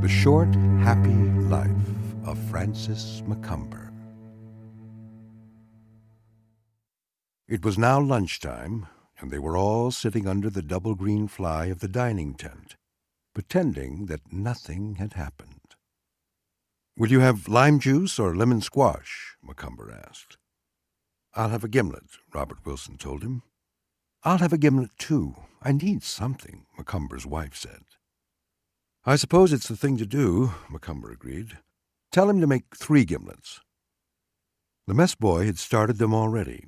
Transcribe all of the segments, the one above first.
The Short, Happy Life of Francis Macomber. It was now lunchtime, and they were all sitting under the double green fly of the dining tent, pretending that nothing had happened. "Will you have lime juice or lemon squash?" Macomber asked. "I'll have a gimlet," Robert Wilson told him. "I'll have a gimlet, too. I need something," Macomber's wife said. "I suppose it's the thing to do," Macomber agreed. "Tell him to make 3 gimlets." The mess boy had started them already,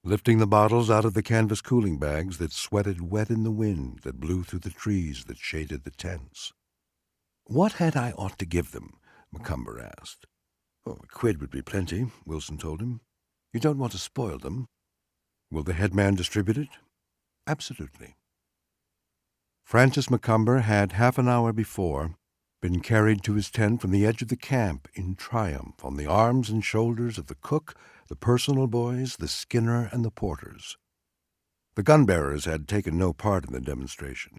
lifting the bottles out of the canvas cooling bags that sweated wet in the wind that blew through the trees that shaded the tents. "What had I ought to give them?" Macomber asked. "Oh, a quid would be plenty," Wilson told him. "You don't want to spoil them." "Will the head man distribute it?" "Absolutely." Francis Macomber had half an hour before been carried to his tent from the edge of the camp in triumph on the arms and shoulders of the cook, the personal boys, the skinner, and the porters. The gun-bearers had taken no part in the demonstration.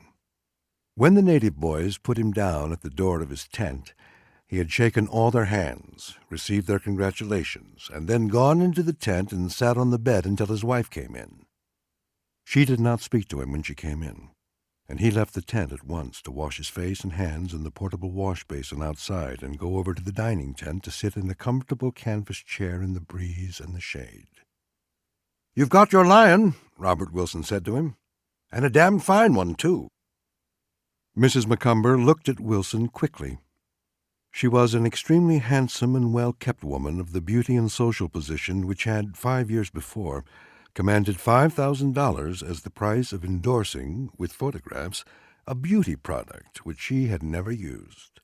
When the native boys put him down at the door of his tent, he had shaken all their hands, received their congratulations, and then gone into the tent and sat on the bed until his wife came in. She did not speak to him when she came in, and he left the tent at once to wash his face and hands in the portable wash basin outside and go over to the dining tent to sit in a comfortable canvas chair in the breeze and the shade. "You've got your lion," Robert Wilson said to him, "and a damned fine one, too." Mrs. Macomber looked at Wilson quickly. She was an extremely handsome and well-kept woman of the beauty and social position which had, 5 years before, commanded $5,000 as the price of endorsing, with photographs, a beauty product which she had never used.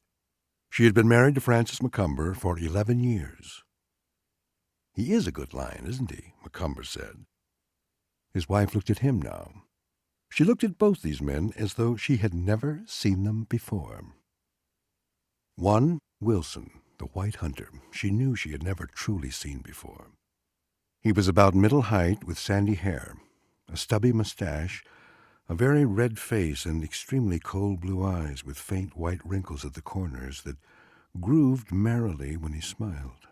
She had been married to Francis Macomber for 11 years. "He is a good lion, isn't he?" Macomber said. His wife looked at him now. She looked at both these men as though she had never seen them before. One, Wilson, the white hunter, she knew she had never truly seen before. He was about middle height, with sandy hair, a stubby mustache, a very red face, and extremely cold blue eyes with faint white wrinkles at the corners that grooved merrily when he smiled.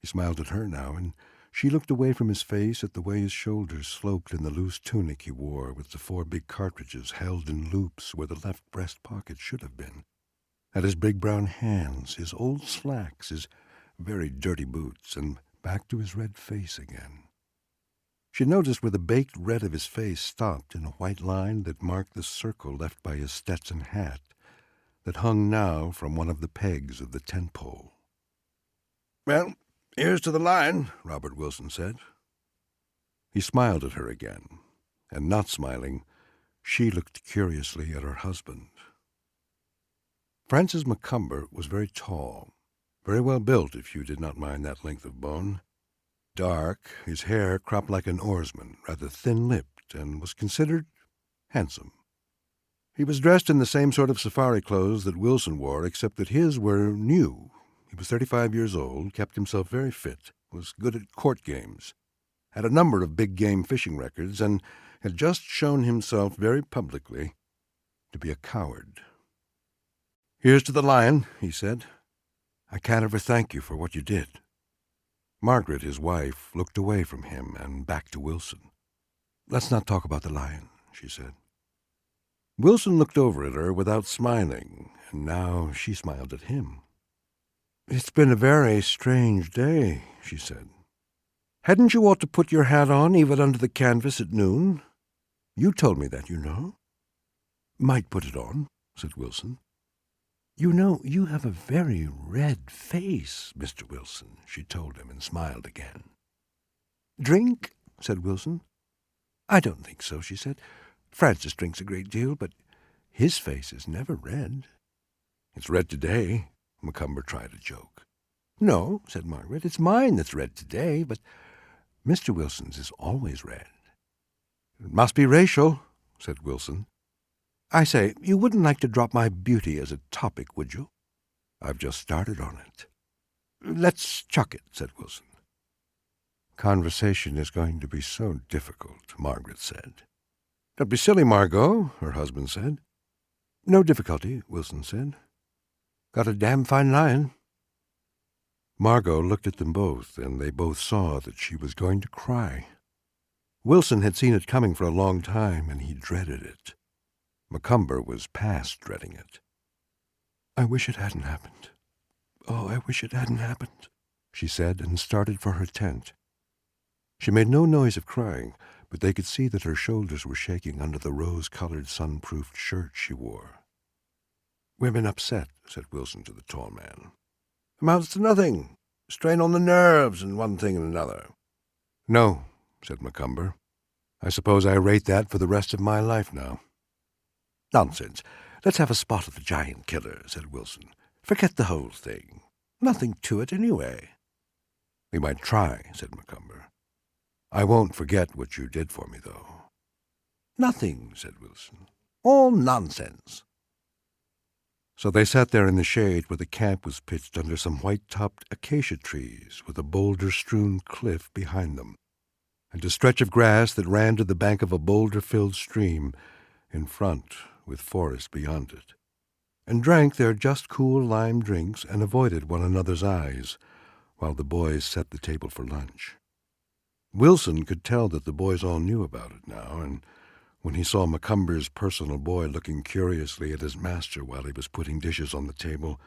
He smiled at her now, and she looked away from his face at the way his shoulders sloped in the loose tunic he wore with the 4 big cartridges held in loops where the left breast pocket should have been, at his big brown hands, his old slacks, his very dirty boots, and back to his red face again. She noticed where the baked red of his face stopped in a white line that marked the circle left by his Stetson hat that hung now from one of the pegs of the tent pole. "Well, here's to the lion," Robert Wilson said. He smiled at her again, and not smiling, she looked curiously at her husband. Francis Macomber was very tall, very well built if you did not mind that length of bone. Dark, his hair cropped like an oarsman, rather thin-lipped, and was considered handsome. He was dressed in the same sort of safari clothes that Wilson wore, except that his were new. He was 35 years old, kept himself very fit, was good at court games, had a number of big-game fishing records, and had just shown himself very publicly to be a coward. "Here's to the lion," he said. "I can't ever thank you for what you did." Margaret, his wife, looked away from him and back to Wilson. "Let's not talk about the lion," she said. Wilson looked over at her without smiling, and now she smiled at him. "It's been a very strange day," she said. "Hadn't you ought to put your hat on even under the canvas at noon? You told me that, you know." "Might put it on," said Wilson. "You know, you have a very red face, Mr. Wilson," she told him, and smiled again. "Drink?" said Wilson. "I don't think so," she said. "Francis drinks a great deal, but his face is never red." "It's red today," Macomber tried a joke. "No," said Margaret, "it's mine that's red today, but Mr. Wilson's is always red." "It must be racial," said Wilson. "I say, you wouldn't like to drop my beauty as a topic, would you?" "I've just started on it." "Let's chuck it," said Wilson. "Conversation is going to be so difficult," Margaret said. "Don't be silly, Margot," her husband said. "No difficulty," Wilson said. Got a damn fine line." Margot looked at them both, and they both saw that she was going to cry. Wilson had seen it coming for a long time, and he dreaded it. Macomber was past dreading it. "I wish it hadn't happened. Oh, I wish it hadn't happened," she said, and started for her tent. She made no noise of crying, but they could see that her shoulders were shaking under the rose-colored, sun-proofed shirt she wore. "Women upset," said Wilson to the tall man. "Amounts to nothing. Strain on the nerves and one thing and another." "No," said Macomber. "I suppose I rate that for the rest of my life now." "Nonsense. Let's have a spot at the giant killer," said Wilson. "Forget the whole thing. Nothing to it, anyway." "We might try," said Macomber. "I won't forget what you did for me, though." "Nothing," said Wilson. "All nonsense." So they sat there in the shade where the camp was pitched under some white-topped acacia trees with a boulder-strewn cliff behind them, and a stretch of grass that ran to the bank of a boulder-filled stream in front with forest beyond it, and drank their just cool lime drinks and avoided one another's eyes while the boys set the table for lunch. Wilson could tell that the boys all knew about it now, and when he saw Macomber's personal boy looking curiously at his master while he was putting dishes on the table,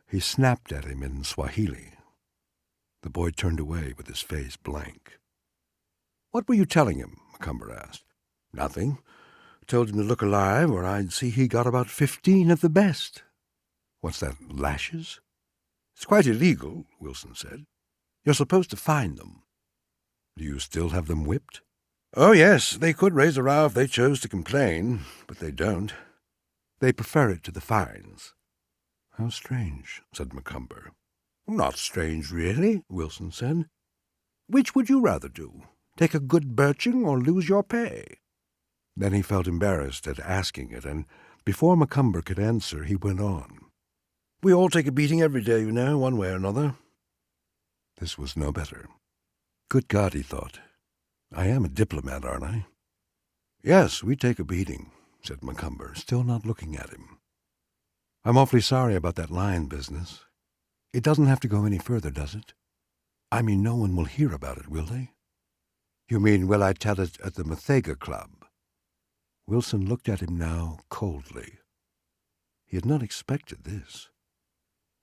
he snapped at him in Swahili. The boy turned away with his face blank. "What were you telling him?" Macomber asked. "Nothing. Told him to look alive, or I'd see he got about 15 of the best." "What's that, lashes?" "It's quite illegal," Wilson said. "You're supposed to fine them." "Do you still have them whipped?" "Oh, yes, they could raise a row if they chose to complain, but they don't. They prefer it to the fines." "How strange," said Macomber. "Not strange, really," Wilson said. "Which would you rather do? Take a good birching or lose your pay?" Then he felt embarrassed at asking it, and before Macomber could answer, he went on. "We all take a beating every day, you know, one way or another." This was no better. Good God, he thought. I am a diplomat, aren't I? "Yes, we take a beating," said Macomber, still not looking at him. "I'm awfully sorry about that lion business. It doesn't have to go any further, does it? I mean, no one will hear about it, will they?" "You mean, will I tell it at the Mathaga Club?" Wilson looked at him now coldly. He had not expected this.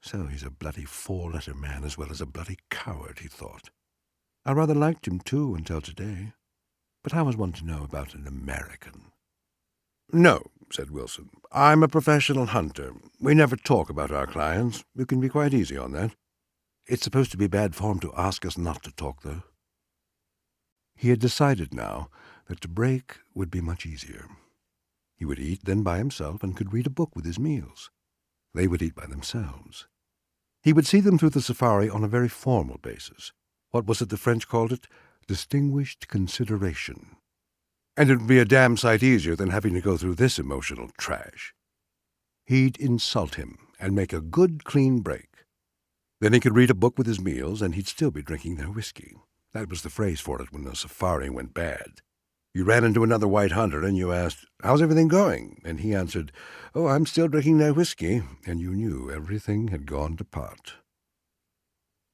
So he's a bloody four-letter man as well as a bloody coward, he thought. I rather liked him, too, until today. But how was one to know about an American? "No," said Wilson. "I'm a professional hunter. We never talk about our clients. You can be quite easy on that. It's supposed to be bad form to ask us not to talk, though." He had decided now that to break would be much easier. He would eat then by himself and could read a book with his meals. They would eat by themselves. He would see them through the safari on a very formal basis. What was it the French called it? Distinguished consideration. And it would be a damn sight easier than having to go through this emotional trash. He'd insult him and make a good, clean break. Then he could read a book with his meals, and he'd still be drinking their whiskey. That was the phrase for it when the safari went bad. You ran into another white hunter, and you asked, "How's everything going?" And he answered, "Oh, I'm still drinking their whiskey," and you knew everything had gone to pot.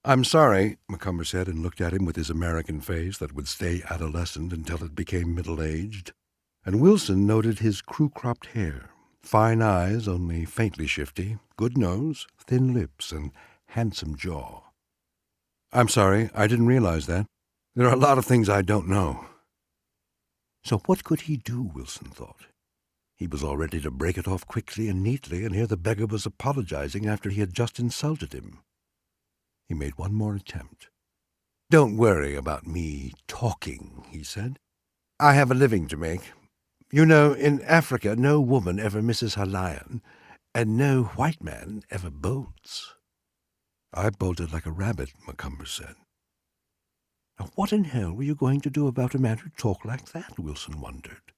"I'm sorry," Macomber said, and looked at him with his American face that would stay adolescent until it became middle-aged. And Wilson noted his crew-cropped hair, fine eyes only faintly shifty, good nose, thin lips, and handsome jaw. "I'm sorry, I didn't realize that. There are a lot of things I don't know." So what could he do, Wilson thought. He was all ready to break it off quickly and neatly, and here the beggar was apologizing after he had just insulted him. He made one more attempt. "Don't worry about me talking," he said. "I have a living to make. You know, in Africa no woman ever misses her lion, and no white man ever bolts." "I bolted like a rabbit," Macomber said. Now, what in hell were you going to do about a man who talked like that, Wilson wondered.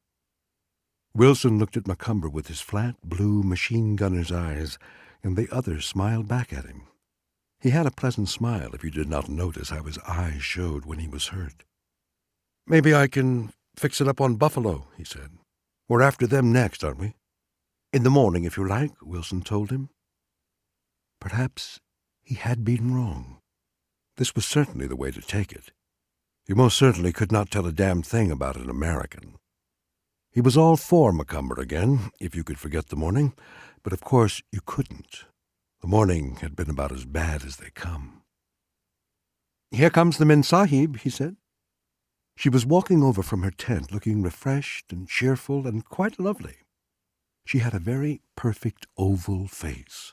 Wilson looked at Macomber with his flat, blue machine-gunner's eyes, and the other smiled back at him. He had a pleasant smile if you did not notice how his eyes showed when he was hurt. "Maybe I can fix it up on Buffalo," he said. "We're after them next, aren't we?" "In the morning, if you like," Wilson told him. Perhaps he had been wrong. This was certainly the way to take it. You most certainly could not tell a damn thing about an American. He was all for Macomber again, if you could forget the morning, but of course you couldn't. The morning had been about as bad as they come. "Here comes the Memsahib," he said. She was walking over from her tent, looking refreshed and cheerful and quite lovely. She had a very perfect oval face,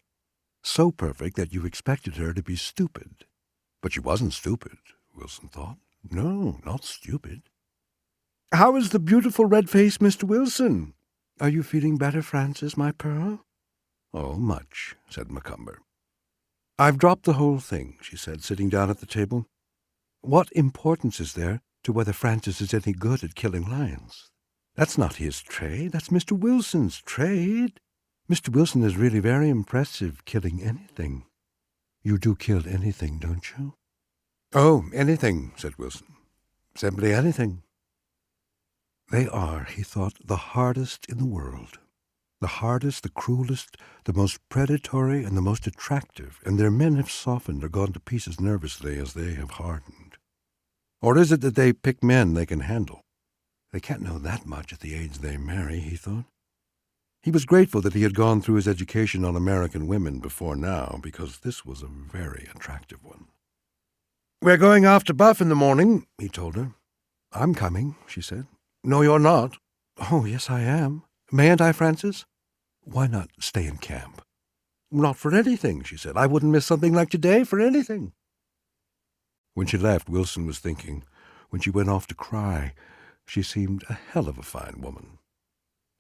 so perfect that you expected her to be stupid. But she wasn't stupid, Wilson thought. No, not stupid. "How is the beautiful red face, Mr. Wilson? Are you feeling better, Frances, my pearl?" "Oh, much," said Macomber. "I've dropped the whole thing," she said, sitting down at the table. "What importance is there to whether Francis is any good at killing lions? That's not his trade. That's Mr. Wilson's trade. Mr. Wilson is really very impressive killing anything. You do kill anything, don't you?" "Oh, anything," said Wilson. "Simply anything." They are, he thought, the hardest in the world. The hardest, the cruelest, the most predatory, and the most attractive, and their men have softened or gone to pieces nervously as they have hardened. Or is it that they pick men they can handle? They can't know that much at the age they marry, he thought. He was grateful that he had gone through his education on American women before now, because this was a very attractive one. "We're going after Buff in the morning," he told her. "I'm coming," she said. "No, you're not." "Oh, yes, I am. Mayn't I, Frances?" "Why not stay in camp?" "Not for anything," she said. "I wouldn't miss something like today for anything." When she left, Wilson was thinking, when she went off to cry, she seemed a hell of a fine woman.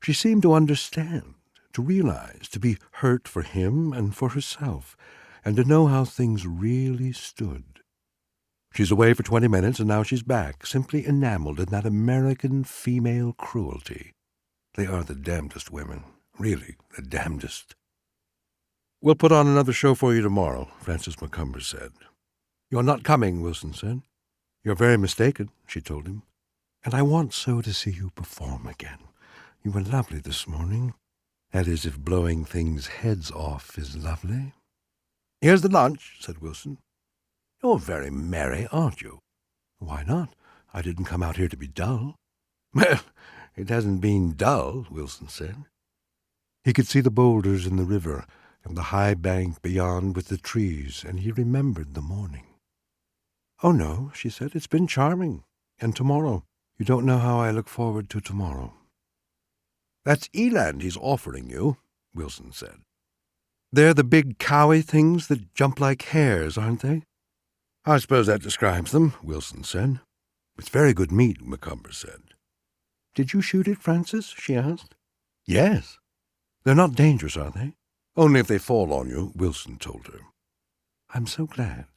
She seemed to understand, to realize, to be hurt for him and for herself, and to know how things really stood. She's away for 20 minutes, and now she's back, simply enameled in that American female cruelty. They are the damnedest women. Really, the damnedest. "We'll put on another show for you tomorrow," Frances Macomber said. "You're not coming," Wilson said. "You're very mistaken," she told him. "And I want so to see you perform again. You were lovely this morning. That is, if blowing things' heads off is lovely." "Here's the lunch," said Wilson. "You're very merry, aren't you?" "Why not? I didn't come out here to be dull." "Well, it hasn't been dull," Wilson said. He could see the boulders in the river and the high bank beyond with the trees, and he remembered the morning. "Oh, no," she said, "it's been charming. And tomorrow. You don't know how I look forward to tomorrow." "That's eland he's offering you," Wilson said. "They're the big cowy things that jump like hares, aren't they?" "I suppose that describes them," Wilson said. "It's very good meat," Macomber said. "Did you shoot it, Frances?" she asked. "Yes." "They're not dangerous, are they?" "Only if they fall on you," Wilson told her. "I'm so glad."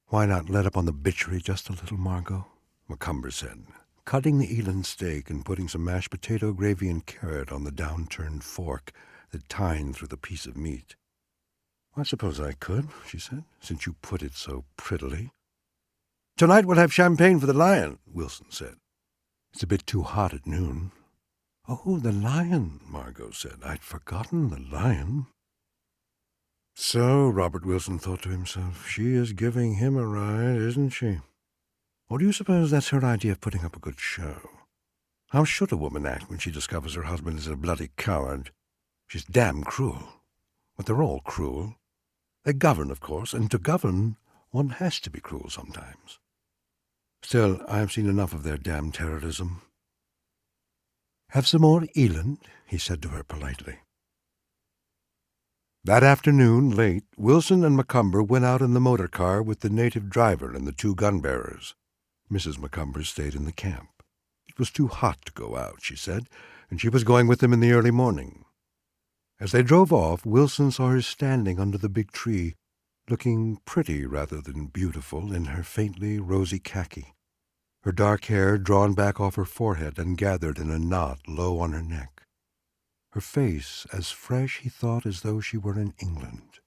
"Why not let up on the bitchery just a little, Margot?" Macomber said, cutting the eland steak and putting some mashed potato, gravy, and carrot on the downturned fork that tined through the piece of meat. "I suppose I could," she said, "since you put it so prettily." "Tonight we'll have champagne for the lion," Wilson said. "It's a bit too hot at noon." "Oh, the lion," Margot said. "I'd forgotten the lion." So, Robert Wilson thought to himself, she is giving him a ride, isn't she? Or do you suppose that's her idea of putting up a good show? How should a woman act when she discovers her husband is a bloody coward? She's damn cruel. But they're all cruel. They govern, of course, and to govern, one has to be cruel sometimes. Still, I have seen enough of their damn terrorism. "Have some more eland?" he said to her politely. That afternoon, late, Wilson and Macomber went out in the motor car with the native driver and the 2 gun-bearers. Mrs. Macomber stayed in the camp. It was too hot to go out, she said, and she was going with them in the early morning. As they drove off, Wilson saw her standing under the big tree, looking pretty rather than beautiful in her faintly rosy khaki, her dark hair drawn back off her forehead and gathered in a knot low on her neck. Her face as fresh, he thought, as though she were in England.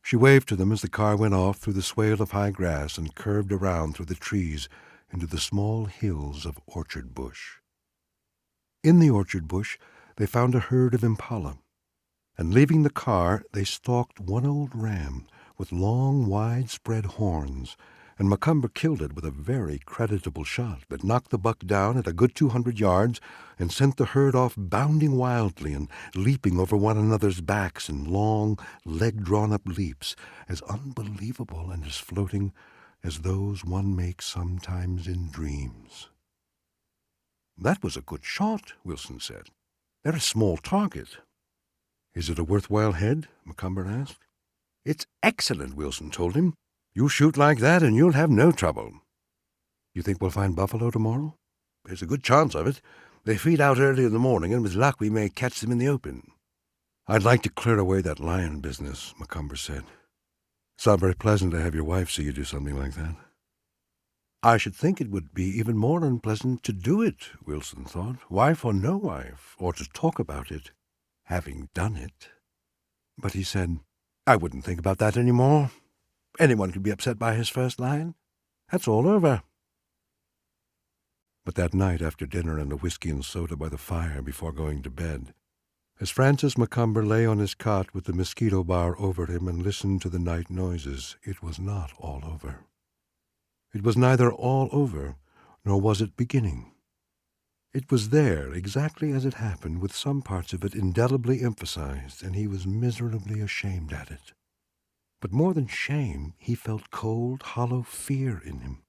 She waved to them as the car went off through the swale of high grass and curved around through the trees into the small hills of orchard bush. In the orchard bush they found a herd of impala. and leaving the car, they stalked one old ram with long, wide-spread horns, and Macomber killed it with a very creditable shot that knocked the buck down at a good 200 yards and sent the herd off bounding wildly and leaping over one another's backs in long, leg-drawn-up leaps, as unbelievable and as floating as those one makes sometimes in dreams. "That was a good shot," Wilson said. "They're a small target." "Is it a worthwhile head?" Macomber asked. "It's excellent," Wilson told him. "You shoot like that and you'll have no trouble." "You think we'll find buffalo tomorrow?" "There's a good chance of it. They feed out early in the morning, and with luck we may catch them in the open." "I'd like to clear away that lion business," Macomber said. "It's not very pleasant to have your wife see you do something like that." "I should think it would be even more unpleasant to do it," Wilson thought, "wife or no wife, or to talk about it, having done it." But he said, "I wouldn't think about that any more. Anyone could be upset by his first lion. That's all over." But that night after dinner and a whiskey and soda by the fire before going to bed, as Francis Macomber lay on his cot with the mosquito bar over him and listened to the night noises, it was not all over. It was neither all over, nor was it beginning. It was there exactly as it happened, with some parts of it indelibly emphasized, and he was miserably ashamed at it. But more than shame, he felt cold, hollow fear in him.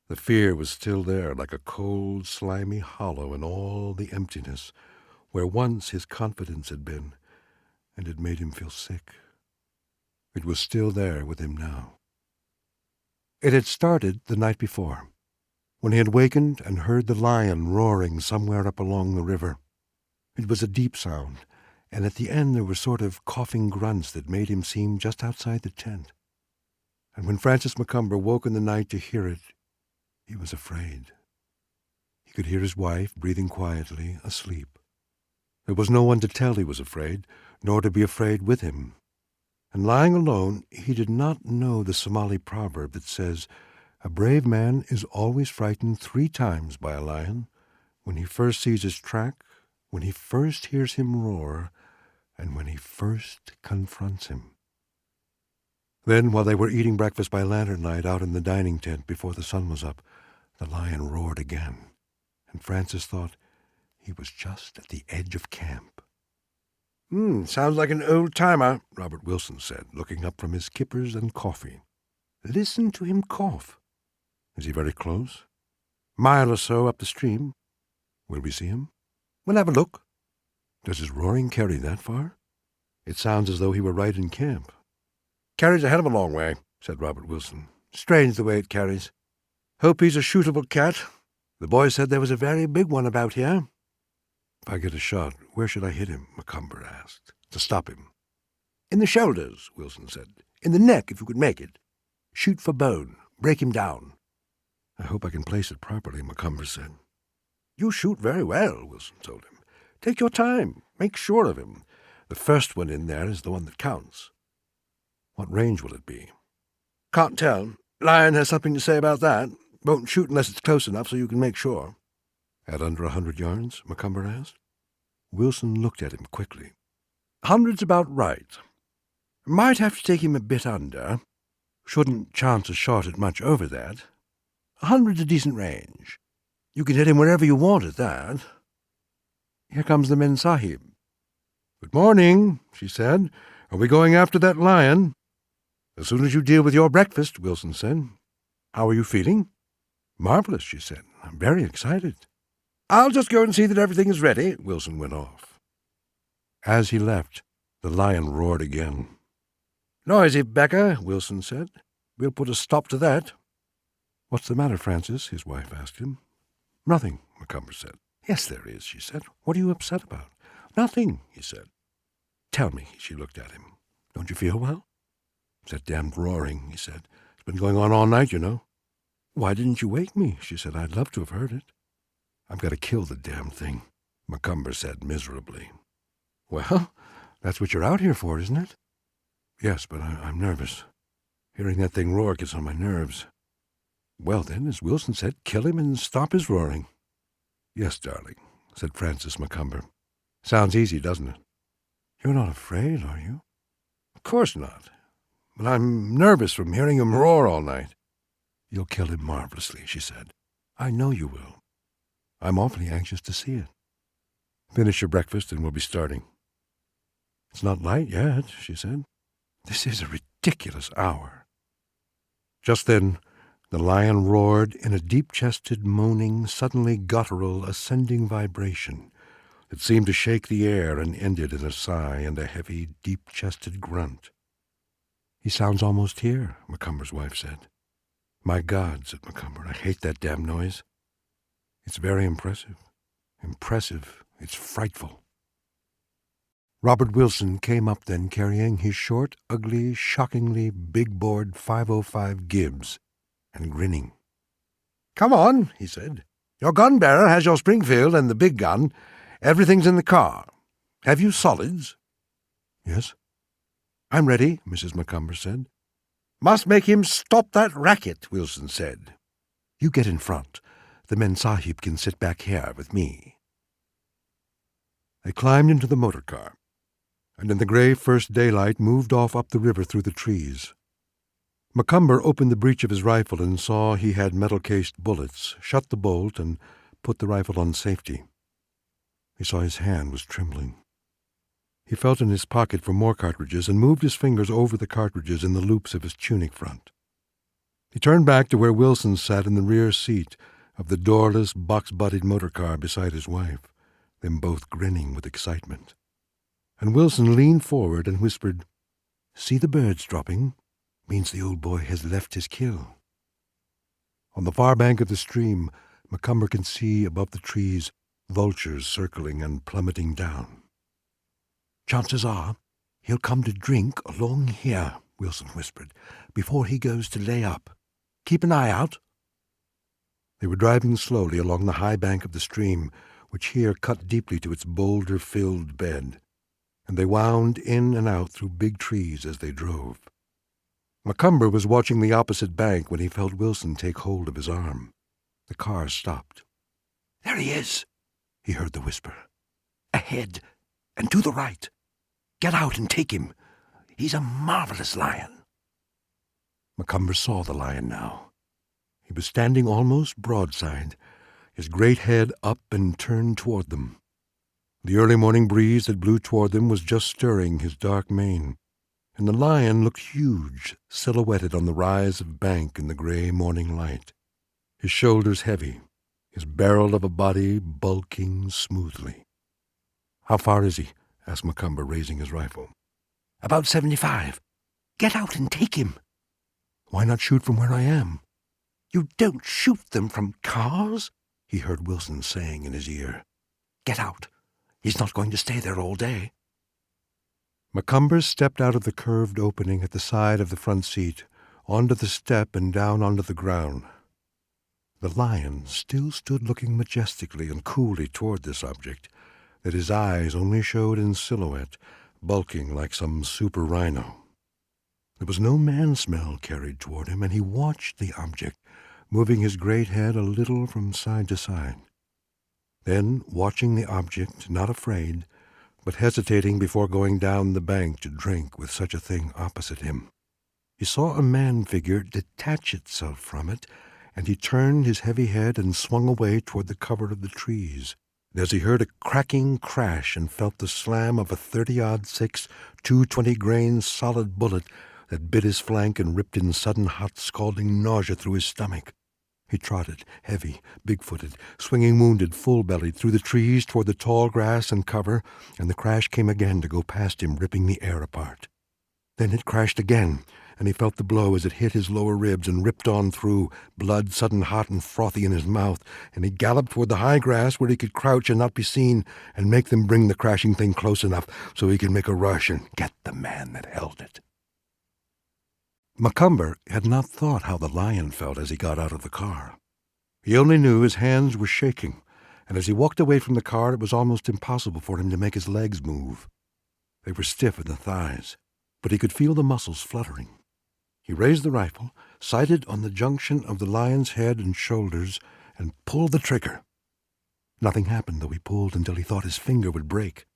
The fear was still there, like a cold, slimy hollow in all the emptiness, where once his confidence had been, and it made him feel sick. It was still there with him now. It had started the night before, when he had wakened and heard the lion roaring somewhere up along the river. It was a deep sound, and at the end there were sort of coughing grunts that made him seem just outside the tent. And when Francis Macomber woke in the night to hear it, he was afraid. He could hear his wife breathing quietly, asleep. There was no one to tell he was afraid, nor to be afraid with him. And lying alone, he did not know the Somali proverb that says, "A brave man is always frightened 3 times by a lion, when he first sees his track, when he first hears him roar, and when he first confronts him." Then, while they were eating breakfast by lantern light out in the dining tent before the sun was up, the lion roared again, and Francis thought he was just at the edge of camp. "Sounds like an old-timer," Robert Wilson said, looking up from his kippers and coffee. "Listen to him cough." "Is he very close?" "Mile or so up the stream." "Will we see him?" "We'll have a look." "Does his roaring carry that far? It sounds as though he were right in camp." "Carries a hell of a long way," said Robert Wilson. "Strange the way it carries. Hope he's a shootable cat. The boy said there was a very big one about here." "If I get a shot, where should I hit him?" Macomber asked, "to stop him." "In the shoulders," Wilson said. "In the neck, if you could make it. Shoot for bone. Break him down." "I hope I can place it properly," Macomber said. "You shoot very well," Wilson told him. "Take your time. Make sure of him. The first one in there is the one that counts." "What range will it be?" "Can't tell. Lion has something to say about that. Won't shoot unless it's close enough so you can make sure." "At under 100 yards?" Macomber asked. Wilson looked at him quickly. "100's about right. Might have to take him a bit under. Shouldn't chance a shot at much over that. 100's a decent range. You can hit him wherever you want at that." "Here comes the Memsahib." "Good morning," she said. "Are we going after that lion?" "As soon as you deal with your breakfast," Wilson said. "How are you feeling?" "Marvelous," she said. "I'm very excited." "I'll just go and see that everything is ready." Wilson went off. As he left, the lion roared again. "Noisy beggar," Wilson said. "We'll put a stop to that." "What's the matter, Francis?" his wife asked him. "Nothing," Macomber said. "Yes, there is," she said. "What are you upset about?" "Nothing," he said. "Tell me," she looked at him. "Don't you feel well?" "It's that damned roaring," he said. "It's been going on all night, you know." "Why didn't you wake me?" she said. "I'd love to have heard it." "I've got to kill the damned thing," Macomber said miserably. "Well, that's what you're out here for, isn't it?" "Yes, but I'm nervous. Hearing that thing roar gets on my nerves." "Well, then, as Wilson said, kill him and stop his roaring." "Yes, darling," said Francis Macomber. "Sounds easy, doesn't it?" You're not afraid, are you? Of course not. But I'm nervous from hearing him roar all night. You'll kill him marvelously, she said. I know you will. I'm awfully anxious to see it. Finish your breakfast and we'll be starting. It's not light yet, she said. This is a ridiculous hour. Just then, the lion roared in a deep-chested, moaning, suddenly guttural, ascending vibration that seemed to shake the air and ended in a sigh and a heavy, deep-chested grunt. He sounds almost here, Macomber's wife said. My God, said Macomber, I hate that damn noise. It's very impressive. Impressive. It's frightful. Robert Wilson came up then carrying his short, ugly, shockingly big-bored 505 Gibbs and grinning. Come on, he said. Your gun-bearer has your Springfield and the big gun. Everything's in the car. Have you solids? Yes. I'm ready, Mrs. Macomber said. Must make him stop that racket, Wilson said. You get in front. The Memsahib can sit back here with me. They climbed into the motor car, and in the gray first daylight moved off up the river through the trees. Macomber opened the breech of his rifle and saw he had metal-cased bullets, shut the bolt, and put the rifle on safety. He saw his hand was trembling. He felt in his pocket for more cartridges and moved his fingers over the cartridges in the loops of his tunic front. He turned back to where Wilson sat in the rear seat of the doorless, box-bodied motor car beside his wife, them both grinning with excitement. And Wilson leaned forward and whispered, See the birds dropping? Means the old boy has left his kill. On the far bank of the stream, Macomber can see above the trees vultures circling and plummeting down. Chances are he'll come to drink along here, Wilson whispered, before he goes to lay up. Keep an eye out. They were driving slowly along the high bank of the stream, which here cut deeply to its boulder-filled bed, and they wound in and out through big trees as they drove. Macomber was watching the opposite bank when he felt Wilson take hold of his arm. The car stopped. There he is, he heard the whisper. Ahead, and to the right. Get out and take him. He's a marvelous lion. Macomber saw the lion now. He was standing almost broadside, his great head up and turned toward them. The early morning breeze that blew toward them was just stirring his dark mane, and the lion looked huge, silhouetted on the rise of bank in the gray morning light, his shoulders heavy, his barrel of a body bulking smoothly. How far is he? Asked Macomber, raising his rifle. About 75. Get out and take him. Why not shoot from where I am? You don't shoot them from cars, he heard Wilson saying in his ear. Get out. He's not going to stay there all day. Macomber stepped out of the curved opening at the side of the front seat, onto the step and down onto the ground. The lion still stood looking majestically and coolly toward this object, that his eyes only showed in silhouette, bulking like some super rhino. There was no man-smell carried toward him, and he watched the object, moving his great head a little from side to side. Then, watching the object, not afraid, but hesitating before going down the bank to drink with such a thing opposite him, he saw a man-figure detach itself from it, and he turned his heavy head and swung away toward the cover of the trees. As he heard a cracking crash and felt the slam of a 30-06 .220-grain solid bullet that bit his flank and ripped in sudden hot, scalding nausea through his stomach. He trotted, heavy, big-footed, swinging wounded, full-bellied, through the trees toward the tall grass and cover, and the crash came again to go past him, ripping the air apart. Then it crashed again, and he felt the blow as it hit his lower ribs and ripped on through, blood sudden hot and frothy in his mouth, and he galloped toward the high grass where he could crouch and not be seen and make them bring the crashing thing close enough so he could make a rush and get the man that held it. Macomber had not thought how the lion felt as he got out of the car. He only knew his hands were shaking, and as he walked away from the car it was almost impossible for him to make his legs move. They were stiff in the thighs, but he could feel the muscles fluttering. He raised the rifle, sighted on the junction of the lion's head and shoulders, and pulled the trigger. Nothing happened, though he pulled until he thought his finger would break.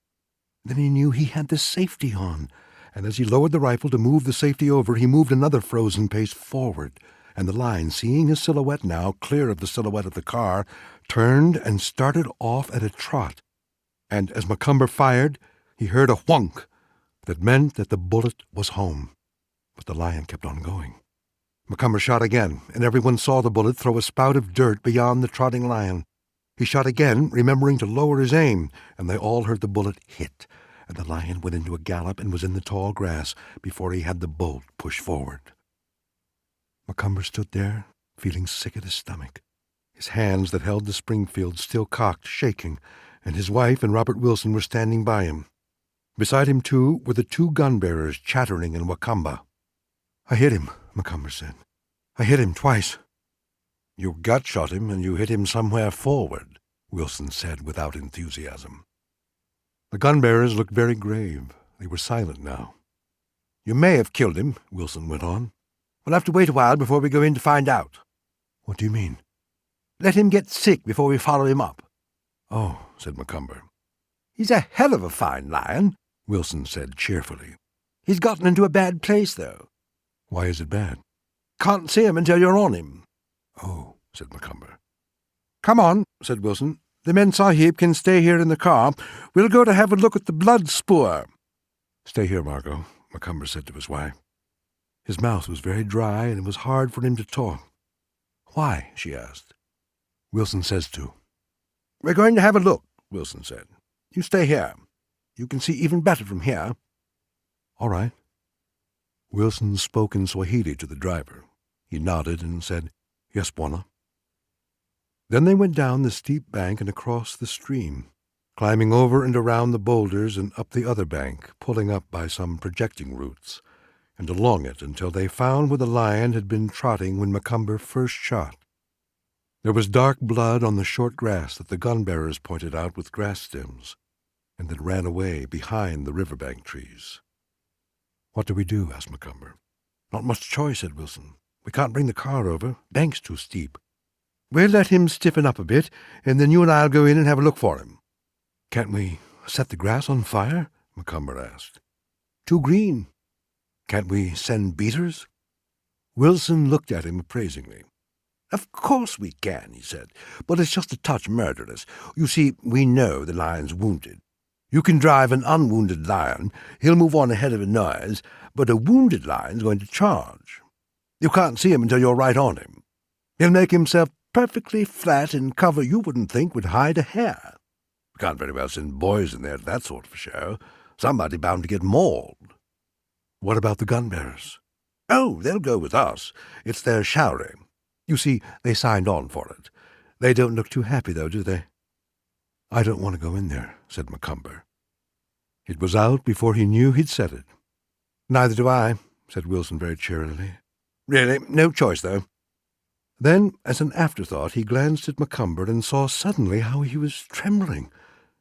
Then he knew he had the safety on, and as he lowered the rifle to move the safety over, he moved another frozen pace forward, and the lion, seeing his silhouette now clear of the silhouette of the car, turned and started off at a trot. And as Macomber fired, he heard a whunk that meant that the bullet was home. But the lion kept on going. Macomber shot again, and everyone saw the bullet throw a spout of dirt beyond the trotting lion. He shot again, remembering to lower his aim, and they all heard the bullet hit, and the lion went into a gallop and was in the tall grass before he had the bolt push forward. Macomber stood there, feeling sick at his stomach, his hands that held the Springfield still cocked, shaking, and his wife and Robert Wilson were standing by him. Beside him, too, were the two gun-bearers chattering in Wakamba. "I hit him," Macomber said. "I hit him twice." "You gut shot him, and you hit him somewhere forward," Wilson said without enthusiasm. The gun-bearers looked very grave. They were silent now. "You may have killed him," Wilson went on. "We'll have to wait a while before we go in to find out." "What do you mean?" "Let him get sick before we follow him up." "Oh," said Macomber. "He's a hell of a fine lion," Wilson said cheerfully. "He's gotten into a bad place, though." "Why is it bad?" "Can't see him until you're on him." "Oh," said Macomber. "Come on," said Wilson. "The men sahib can stay here in the car. We'll go to have a look at the blood spoor." "Stay here, Margot," Macomber said to his wife. His mouth was very dry, and it was hard for him to talk. "Why?" she asked. "Wilson says to." "We're going to have a look," Wilson said. "You stay here. You can see even better from here." "All right." Wilson spoke in Swahili to the driver. He nodded and said, "Yes, Bwana." Then they went down the steep bank and across the stream, climbing over and around the boulders and up the other bank, pulling up by some projecting roots, and along it until they found where the lion had been trotting when Macomber first shot. There was dark blood on the short grass that the gun-bearers pointed out with grass stems, and that ran away behind the riverbank trees. "What do we do?" asked Macomber. "Not much choice," said Wilson. "We can't bring the car over. Bank's too steep. We'll let him stiffen up a bit, and then you and I'll go in and have a look for him." "Can't we set the grass on fire?" Macomber asked. "Too green." "Can't we send beaters?" Wilson looked at him appraisingly. "Of course we can," he said, "but it's just a touch murderous. You see, we know the lion's wounded. You can drive an unwounded lion. He'll move on ahead of a noise, but a wounded lion's going to charge. You can't see him until you're right on him. He'll make himself perfectly flat in cover you wouldn't think would hide a hair. You can't very well send boys in there to that sort of a show. Somebody bound to get mauled." "What about the gun-bearers?" "Oh, they'll go with us. It's their showering. You see, they signed on for it. They don't look too happy, though, do they?" "I don't want to go in there," said Macomber. It was out before he knew he'd said it. "Neither do I," said Wilson very cheerily. "Really, no choice, though." Then, as an afterthought, he glanced at Macomber and saw suddenly how he was trembling,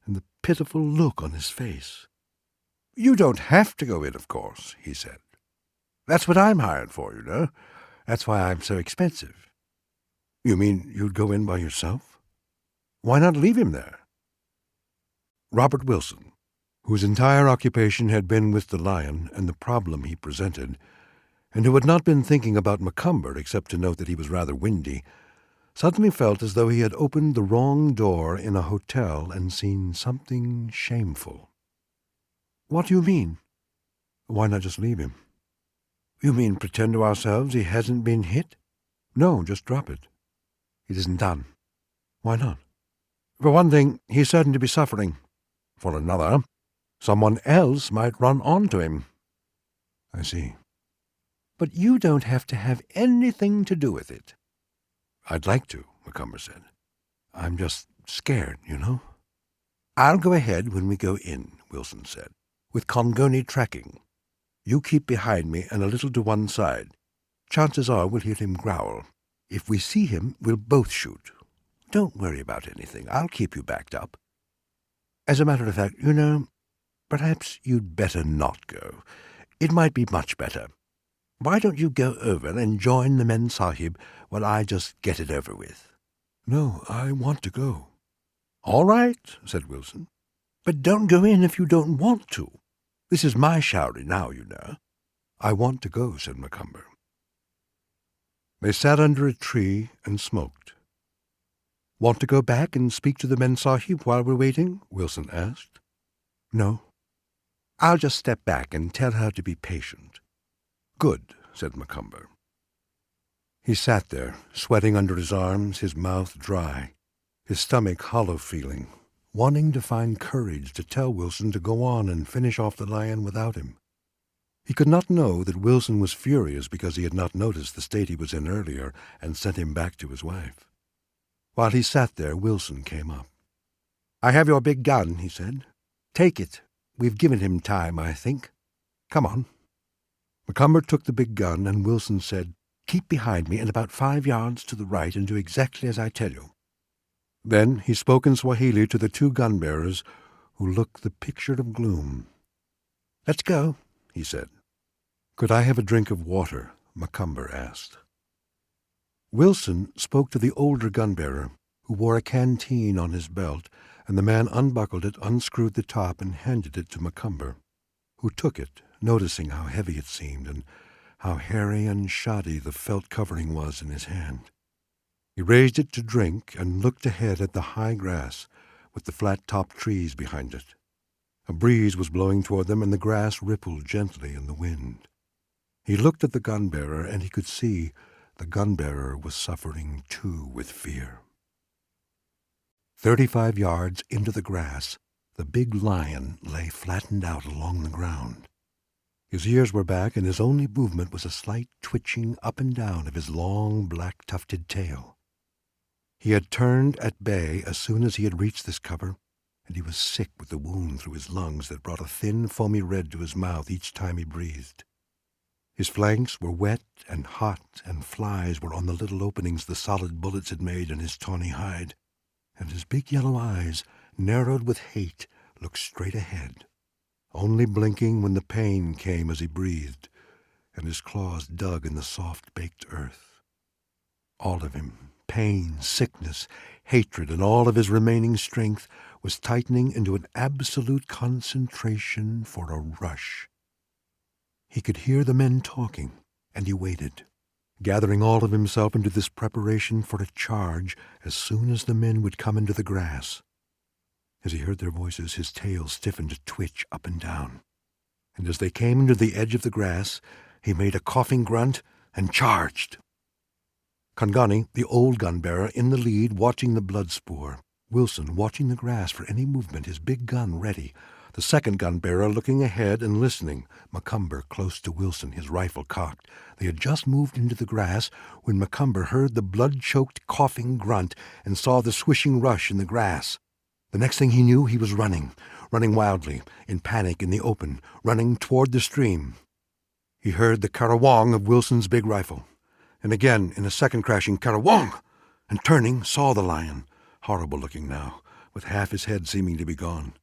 and the pitiful look on his face. "You don't have to go in, of course," he said. "That's what I'm hired for, you know. That's why I'm so expensive." "You mean you'd go in by yourself? Why not leave him there?" Robert Wilson, whose entire occupation had been with the lion and the problem he presented, and who had not been thinking about Macomber except to note that he was rather windy, suddenly felt as though he had opened the wrong door in a hotel and seen something shameful. "What do you mean?" "Why not just leave him?" "You mean pretend to ourselves he hasn't been hit?" "No, just drop it." "It isn't done." "Why not?" "For one thing, he's certain to be suffering. For another, someone else might run onto him." "I see." "But you don't have to have anything to do with it." "I'd like to," Macomber said. "I'm just scared, you know." "I'll go ahead when we go in," Wilson said, "with Congoni tracking. You keep behind me and a little to one side. Chances are we'll hear him growl. If we see him, we'll both shoot. Don't worry about anything. I'll keep you backed up. As a matter of fact, you know, perhaps you'd better not go. It might be much better. Why don't you go over and join the men sahib while I just get it over with?" "No, I want to go." "All right," said Wilson. But don't go in if you don't want to. This is my Shouty now, you know. I want to go, said Macomber. They sat under a tree and smoked. Want to go back and speak to the Memsahib while we're waiting? Wilson asked. No. I'll just step back and tell her to be patient. Good, said Macomber. He sat there, sweating under his arms, his mouth dry, his stomach hollow feeling, wanting to find courage to tell Wilson to go on and finish off the lion without him. He could not know that Wilson was furious because he had not noticed the state he was in earlier and sent him back to his wife. While he sat there, Wilson came up. I have your big gun, he said. Take it. We've given him time, I think. Come on. Macomber took the big gun, and Wilson said, Keep behind me and about 5 yards to the right and do exactly as I tell you. Then he spoke in Swahili to the 2 gun-bearers, who looked the picture of gloom. Let's go, he said. Could I have a drink of water? Macomber asked. Wilson spoke to the older gun-bearer, who wore a canteen on his belt, and the man unbuckled it, unscrewed the top, and handed it to Macomber, who took it, noticing how heavy it seemed and how hairy and shoddy the felt covering was in his hand. He raised it to drink and looked ahead at the high grass, with the flat-topped trees behind it. A breeze was blowing toward them, and the grass rippled gently in the wind. He looked at the gun-bearer, and he could see the gun-bearer was suffering too with fear. 35 yards into the grass, the big lion lay flattened out along the ground. His ears were back, and his only movement was a slight twitching up and down of his long, black-tufted tail. He had turned at bay as soon as he had reached this cover, and he was sick with the wound through his lungs that brought a thin, foamy red to his mouth each time he breathed. His flanks were wet and hot, and flies were on the little openings the solid bullets had made in his tawny hide, and his big yellow eyes, narrowed with hate, looked straight ahead, only blinking when the pain came as he breathed, and his claws dug in the soft-baked earth. All of him, pain, sickness, hatred, and all of his remaining strength, was tightening into an absolute concentration for a rush. He could hear the men talking, and he waited, gathering all of himself into this preparation for a charge as soon as the men would come into the grass. As he heard their voices, his tail stiffened to twitch up and down, and as they came into the edge of the grass, he made a coughing grunt and charged. Kangani, the old gun-bearer, in the lead, watching the blood spoor. Wilson watching the grass for any movement, his big gun ready. The second gun-bearer looking ahead and listening, Macomber close to Wilson, his rifle cocked. They had just moved into the grass when Macomber heard the blood-choked coughing grunt and saw the swishing rush in the grass. The next thing he knew, he was running wildly, in panic in the open, running toward the stream. He heard the karawong of Wilson's big rifle, and again in a second crashing karawong, and turning, saw the lion, horrible-looking now, with half his head seeming to be gone,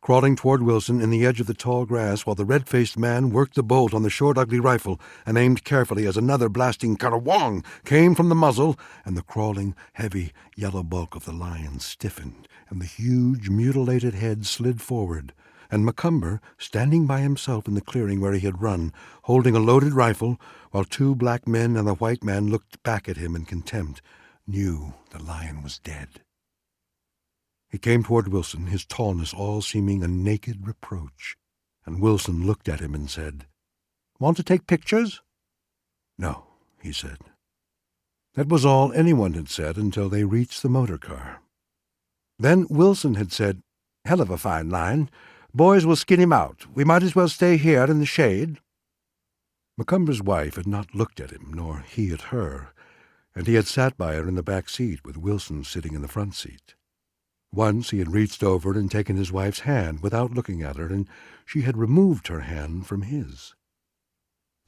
crawling toward Wilson in the edge of the tall grass while the red-faced man worked the bolt on the short, ugly rifle and aimed carefully as another blasting karawong came from the muzzle, and the crawling, heavy, yellow bulk of the lion stiffened, and the huge, mutilated head slid forward, and Macomber, standing by himself in the clearing where he had run, holding a loaded rifle, while 2 black men and a white man looked back at him in contempt, knew the lion was dead. He came toward Wilson, his tallness all seeming a naked reproach, and Wilson looked at him and said, "Want to take pictures?" "No," he said. That was all anyone had said until they reached the motor car. Then Wilson had said, "Hell of a fine lion. Boys will skin him out. We might as well stay here in the shade." Macomber's wife had not looked at him, nor he at her, and he had sat by her in the back seat with Wilson sitting in the front seat. Once he had reached over and taken his wife's hand without looking at her, and she had removed her hand from his.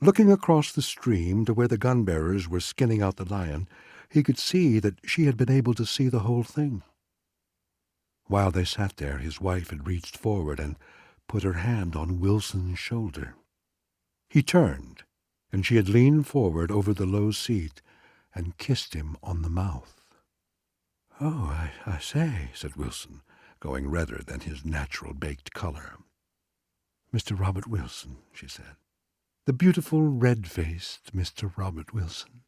Looking across the stream to where the gun-bearers were skinning out the lion, he could see that she had been able to see the whole thing. While they sat there, his wife had reached forward and put her hand on Wilson's shoulder. He turned, and she had leaned forward over the low seat and kissed him on the mouth. "Oh, I say," said Wilson, going redder than his natural baked color. "Mr. Robert Wilson," she said. "The beautiful red-faced Mr. Robert Wilson."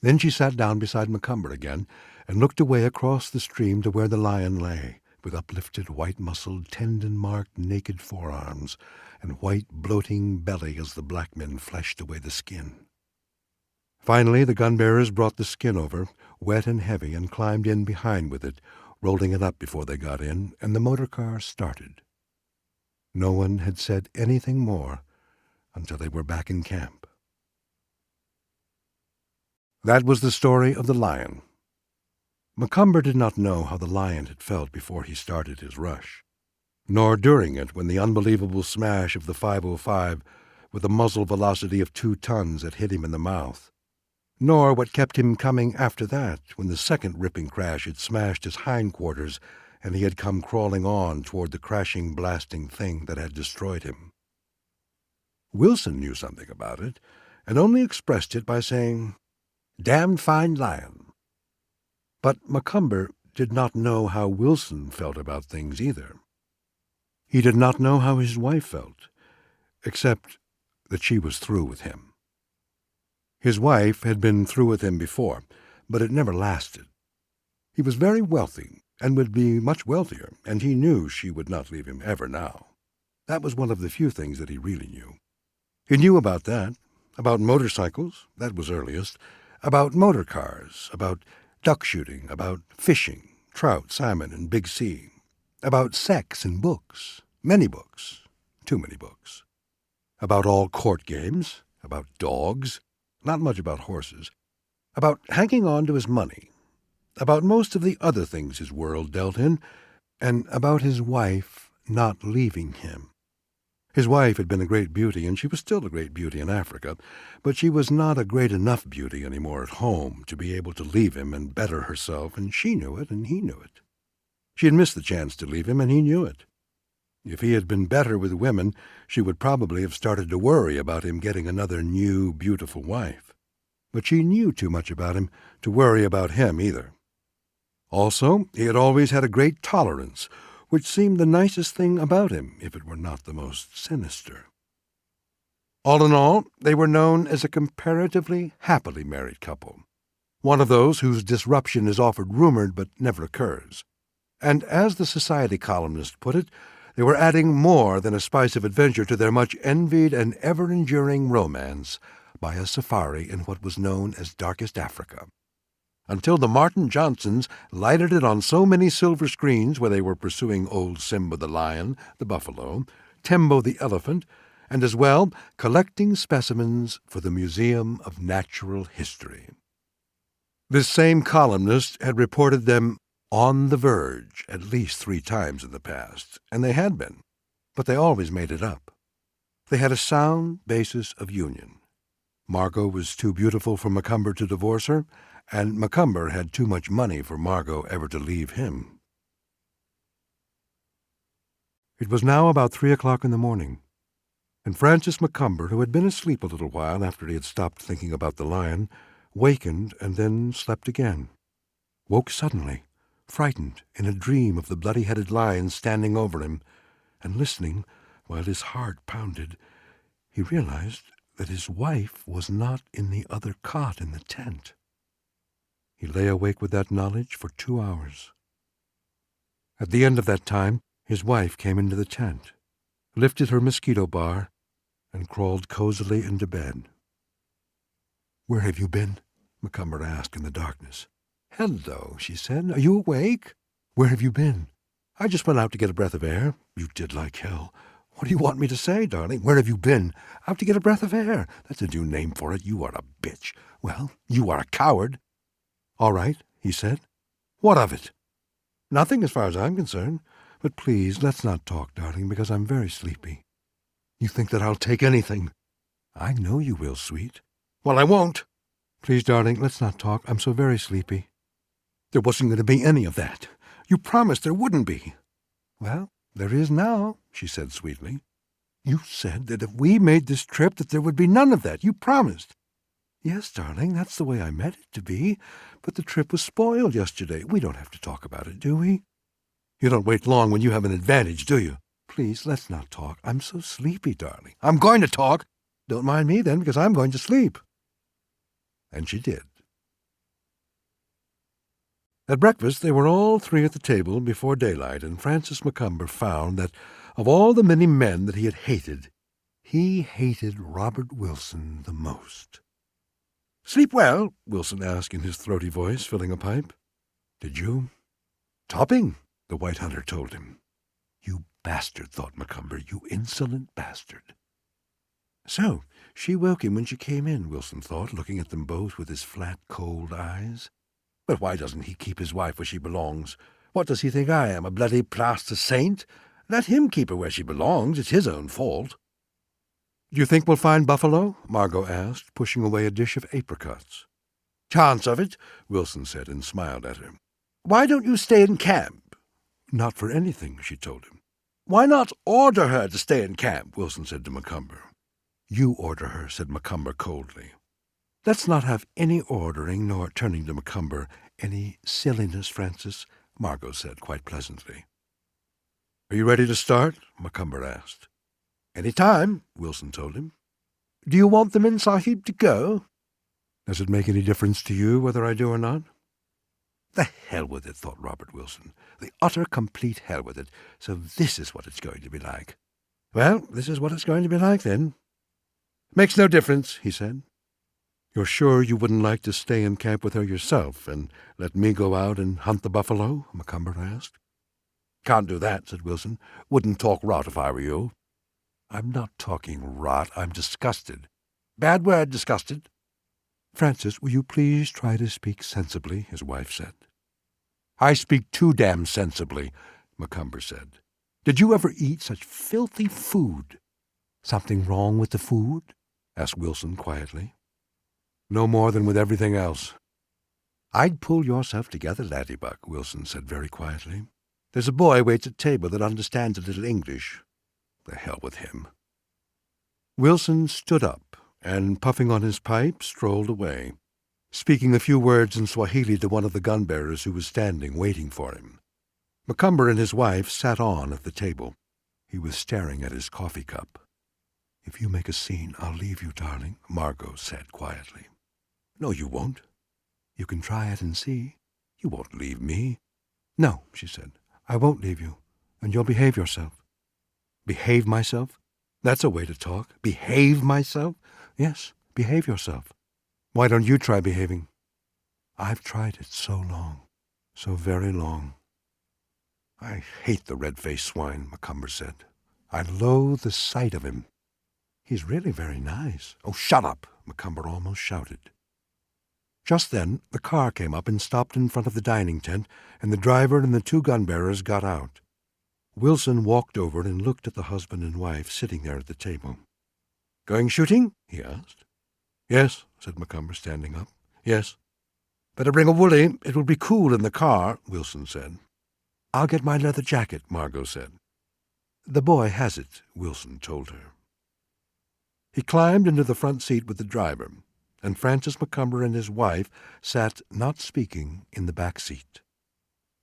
Then she sat down beside Macomber again and looked away across the stream to where the lion lay, with uplifted, white-muscled, tendon-marked, naked forearms and white, bloating belly as the black men fleshed away the skin. Finally, the gun-bearers brought the skin over, wet and heavy, and climbed in behind with it, rolling it up before they got in, and the motor car started. No one had said anything more until they were back in camp. That was the story of the lion. Macomber did not know how the lion had felt before he started his rush, nor during it when the unbelievable smash of the 505 with a muzzle velocity of 2 tons had hit him in the mouth, nor what kept him coming after that when the second ripping crash had smashed his hindquarters and he had come crawling on toward the crashing, blasting thing that had destroyed him. Wilson knew something about it, and only expressed it by saying, "Damned fine lion." But Macomber did not know how Wilson felt about things either. He did not know how his wife felt, except that she was through with him. His wife had been through with him before, but it never lasted. He was very wealthy, and would be much wealthier, and he knew she would not leave him ever now. That was one of the few things that he really knew. He knew about that, about motorcycles, that was earliest, about motor cars, about duck shooting, about fishing, trout, salmon, and big sea, about sex and books, many books, too many books, about all court games, about dogs, not much about horses, about hanging on to his money, about most of the other things his world dealt in, and about his wife not leaving him. His wife had been a great beauty, and she was still a great beauty in Africa, but she was not a great enough beauty any more at home to be able to leave him and better herself, and she knew it, and he knew it. She had missed the chance to leave him, and he knew it. If he had been better with women, she would probably have started to worry about him getting another new, beautiful wife. But she knew too much about him to worry about him either. Also, he had always had a great tolerance, which seemed the nicest thing about him, if it were not the most sinister. All in all, they were known as a comparatively happily married couple, one of those whose disruption is often rumored but never occurs. And as the society columnist put it, they were adding more than a spice of adventure to their much envied and ever-enduring romance by a safari in what was known as Darkest Africa, until the Martin Johnsons lighted it on so many silver screens where they were pursuing old Simba the lion, the buffalo, Tembo the elephant, and as well collecting specimens for the Museum of Natural History. This same columnist had reported them on the verge at least 3 times in the past, and they had been, but they always made it up. They had a sound basis of union. Margot was too beautiful for Macomber to divorce her, and Macomber had too much money for Margot ever to leave him. It was now about 3 o'clock in the morning, and Francis Macomber, who had been asleep a little while after he had stopped thinking about the lion, wakened and then slept again, woke suddenly, frightened in a dream of the bloody-headed lion standing over him, and listening while his heart pounded, he realized that his wife was not in the other cot in the tent. He lay awake with that knowledge for 2 hours. At the end of that time, his wife came into the tent, lifted her mosquito bar, and crawled cozily into bed. "Where have you been?" Macomber asked in the darkness. "Hello," she said. "Are you awake? Where have you been?" "I just went out to get a breath of air." "You did like hell." "What do you want me to say, darling? Where have you been?" "Out to get a breath of air." "That's a new name for it. You are a bitch." "Well, you are a coward." "All right," he said. "What of it?" "Nothing as far as I'm concerned. But please, let's not talk, darling, because I'm very sleepy." "You think that I'll take anything?" "I know you will, sweet." "Well, I won't." "Please, darling, let's not talk. I'm so very sleepy." "There wasn't going to be any of that. You promised there wouldn't be." "Well, there is now," she said sweetly. "You said that if we made this trip that there would be none of that. You promised." "Yes, darling, that's the way I meant it to be. But the trip was spoiled yesterday. We don't have to talk about it, do we?" You don't wait long when you have an advantage, do you? Please, let's not talk. I'm so sleepy, darling. I'm going to talk. Don't mind me, then, because I'm going to sleep. And she did. At breakfast, they were all three at the table before daylight, and Francis Macomber found that of all the many men that he had hated, he hated Robert Wilson the most. "Sleep well?" Wilson asked in his throaty voice, filling a pipe. "Did you?" "Topping," the white hunter told him. "You bastard," thought Macomber, "you insolent bastard." So she woke him when she came in, Wilson thought, looking at them both with his flat, cold eyes. But why doesn't he keep his wife where she belongs? What does he think I am, a bloody plaster saint? Let him keep her where she belongs. It's his own fault. "Do you think we'll find buffalo?" Margot asked, pushing away a dish of apricots. "Chance of it," Wilson said, and smiled at her. "Why don't you stay in camp?" "Not for anything," she told him. "Why not order her to stay in camp?" Wilson said to Macomber. "You order her," said Macomber coldly. "Let's not have any ordering, nor," turning to Macomber, "any silliness, Francis," Margot said quite pleasantly. "Are you ready to start?" Macomber asked. "Any time," Wilson told him. "Do you want the Memsahib to go?" "Does it make any difference to you whether I do or not?" "The hell with it," thought Robert Wilson. "The utter, complete hell with it. So this is what it's going to be like. Well, this is what it's going to be like, then." "Makes no difference," he said. "You're sure you wouldn't like to stay in camp with her yourself and let me go out and hunt the buffalo?" Macomber asked. "Can't do that," said Wilson. "Wouldn't talk rot if I were you." "I'm not talking rot. I'm disgusted." "Bad word, disgusted." "Francis, will you please try to speak sensibly?" his wife said. "I speak too damn sensibly," Macomber said. "Did you ever eat such filthy food?" "Something wrong with the food?" asked Wilson quietly. "No more than with everything else." "I'd pull yourself together, laddybuck," Wilson said very quietly. "There's a boy waits at table that understands a little English. The hell with him." Wilson stood up and, puffing on his pipe, strolled away, speaking a few words in Swahili to one of the gun-bearers who was standing waiting for him. Macomber and his wife sat on at the table. He was staring at his coffee cup. "If you make a scene, I'll leave you, darling," Margot said quietly. "No, you won't." "You can try it and see." "You won't leave me." "No," she said, "I won't leave you, and you'll behave yourself." "Behave myself? That's a way to talk. Behave myself?" "Yes, behave yourself." "Why don't you try behaving?" "I've tried it so long, so very long." "I hate the red-faced swine," Macomber said. "I loathe the sight of him." "He's really very nice." "Oh, shut up!" Macomber almost shouted. Just then the car came up and stopped in front of the dining tent, and the driver and the two gun-bearers got out. Wilson walked over and looked at the husband and wife sitting there at the table. "Going shooting?" he asked. "Yes," said Macomber, standing up. "Yes." "Better bring a woolly. It will be cool in the car," Wilson said. "I'll get my leather jacket," Margot said. "The boy has it," Wilson told her. He climbed into the front seat with the driver, and Francis Macomber and his wife sat, not speaking, in the back seat.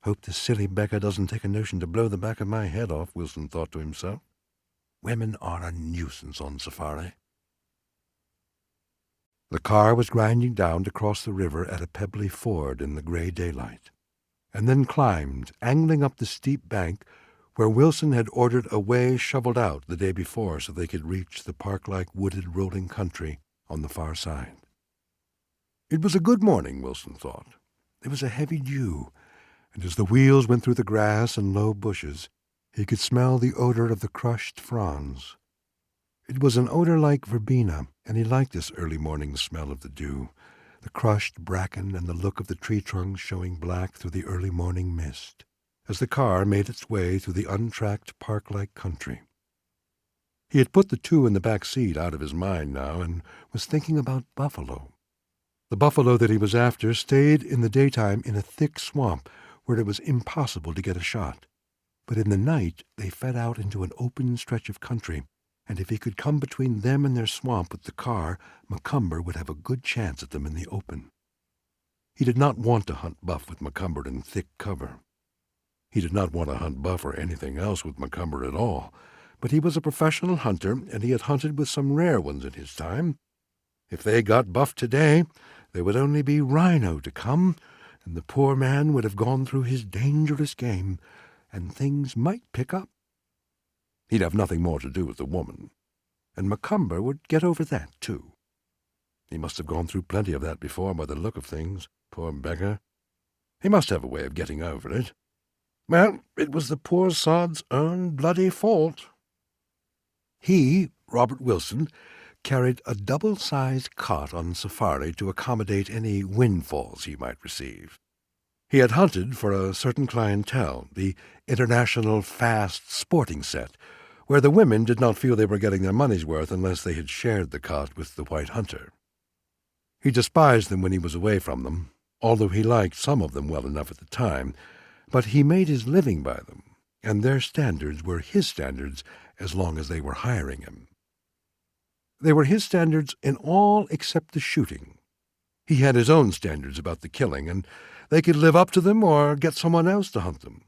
"Hope this silly beggar doesn't take a notion to blow the back of my head off," Wilson thought to himself. "Women are a nuisance on safari." The car was grinding down to cross the river at a pebbly ford in the gray daylight, and then climbed, angling up the steep bank where Wilson had ordered a way shoveled out the day before so they could reach the park-like wooded rolling country on the far side. It was a good morning, Wilson thought. There was a heavy dew, and as the wheels went through the grass and low bushes, he could smell the odor of the crushed fronds. It was an odor like verbena, and he liked this early morning smell of the dew, the crushed bracken and the look of the tree trunks showing black through the early morning mist, as the car made its way through the untracked park-like country. He had put the two in the back seat out of his mind now and was thinking about buffalo. The buffalo that he was after stayed in the daytime in a thick swamp where it was impossible to get a shot. But in the night they fed out into an open stretch of country, and if he could come between them and their swamp with the car, Macomber would have a good chance at them in the open. He did not want to hunt buff with Macomber in thick cover. He did not want to hunt buff or anything else with Macomber at all, but he was a professional hunter, and he had hunted with some rare ones in his time. If they got buff today, there would only be rhino to come, and the poor man would have gone through his dangerous game, and things might pick up. He'd have nothing more to do with the woman, and Macomber would get over that, too. He must have gone through plenty of that before by the look of things, poor beggar. He must have a way of getting over it. Well, it was the poor sod's own bloody fault. He, Robert Wilson, carried a double-sized cot on safari to accommodate any windfalls he might receive. He had hunted for a certain clientele, the international fast sporting set, where the women did not feel they were getting their money's worth unless they had shared the cot with the white hunter. He despised them when he was away from them, although he liked some of them well enough at the time, but he made his living by them, and their standards were his standards as long as they were hiring him. They were his standards in all except the shooting. He had his own standards about the killing, and they could live up to them or get someone else to hunt them.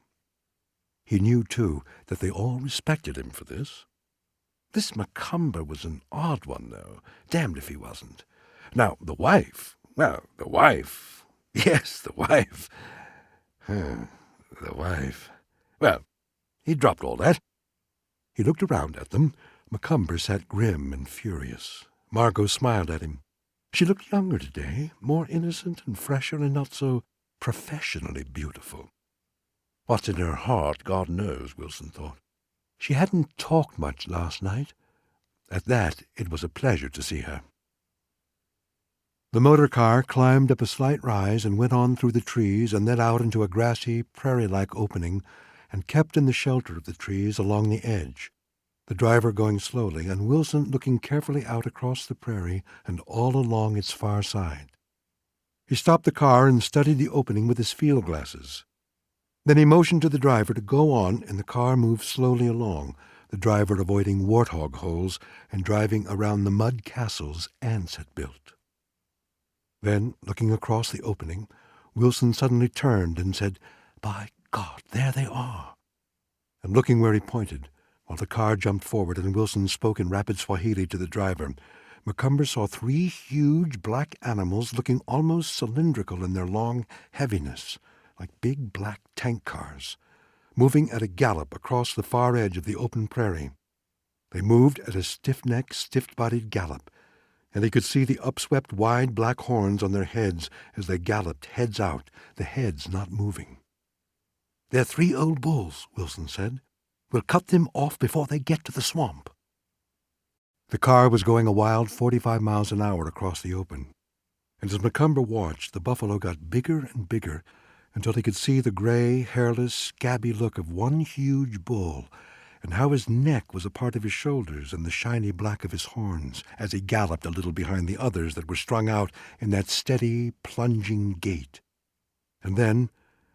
He knew, too, that they all respected him for this. This Macomber was an odd one, though, damned if he wasn't. Now, the wife, yes, the wife. The wife. Well, he dropped all that. He looked around at them. Macomber sat grim and furious. Margot smiled at him. She looked younger today, more innocent and fresher and not so professionally beautiful. What's in her heart, God knows, Wilson thought. She hadn't talked much last night. At that, it was a pleasure to see her. The motor car climbed up a slight rise and went on through the trees and then out into a grassy, prairie-like opening and kept in the shelter of the trees along the edge, the driver going slowly and Wilson looking carefully out across the prairie and all along its far side. He stopped the car and studied the opening with his field glasses. Then he motioned to the driver to go on, and the car moved slowly along, the driver avoiding warthog holes and driving around the mud castles ants had built. Then, looking across the opening, Wilson suddenly turned and said, "By God, there they are!" And looking where he pointed, while the car jumped forward and Wilson spoke in rapid Swahili to the driver, Macomber saw 3 huge black animals looking almost cylindrical in their long heaviness, like big black tank cars, moving at a gallop across the far edge of the open prairie. They moved at a stiff-necked, stiff-bodied gallop, and he could see the upswept wide black horns on their heads as they galloped heads out, the heads not moving. "They're 3 old bulls," Wilson said. "We'll cut them off before they get to the swamp." The car was going a wild 45 miles an hour across the open, and as Macomber watched, the buffalo got bigger and bigger until he could see the gray, hairless, scabby look of one huge bull, and how his neck was a part of his shoulders and the shiny black of his horns as he galloped a little behind the others that were strung out in that steady, plunging gait. And then,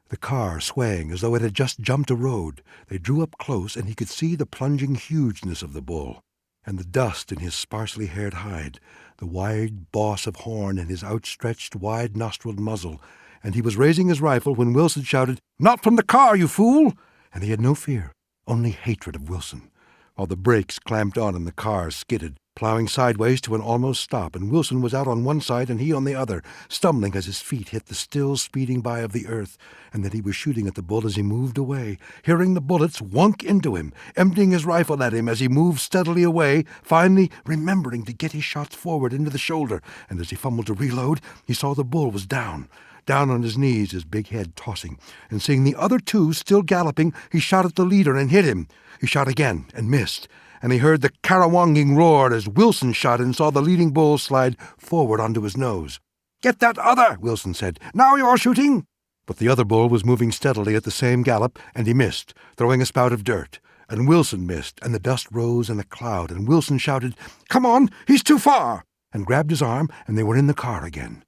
the car swaying as though it had just jumped a road, they drew up close and he could see the plunging hugeness of the bull, and the dust in his sparsely haired hide, the wide boss of horn in his outstretched, wide-nostriled muzzle, and he was raising his rifle when Wilson shouted, "Not from the car, you fool!" And he had no fear, only hatred of Wilson, while the brakes clamped on and the car skidded, plowing sideways to an almost stop, and Wilson was out on one side and he on the other, stumbling as his feet hit the still speeding by of the earth, and that he was shooting at the bull as he moved away, hearing the bullets whunk into him, emptying his rifle at him as he moved steadily away, finally remembering to get his shots forward into the shoulder, and as he fumbled to reload, he saw the bull was down on his knees, his big head tossing, and seeing the other 2 still galloping, he shot at the leader and hit him. He shot again and missed, and he heard the carawanging roar as Wilson shot and saw the leading bull slide forward onto his nose. "Get that other," Wilson said. "Now you're shooting." But the other bull was moving steadily at the same gallop, and he missed, throwing a spout of dirt. And Wilson missed, and the dust rose in a cloud, and Wilson shouted, "Come on, he's too far," and grabbed his arm, and they were in the car again.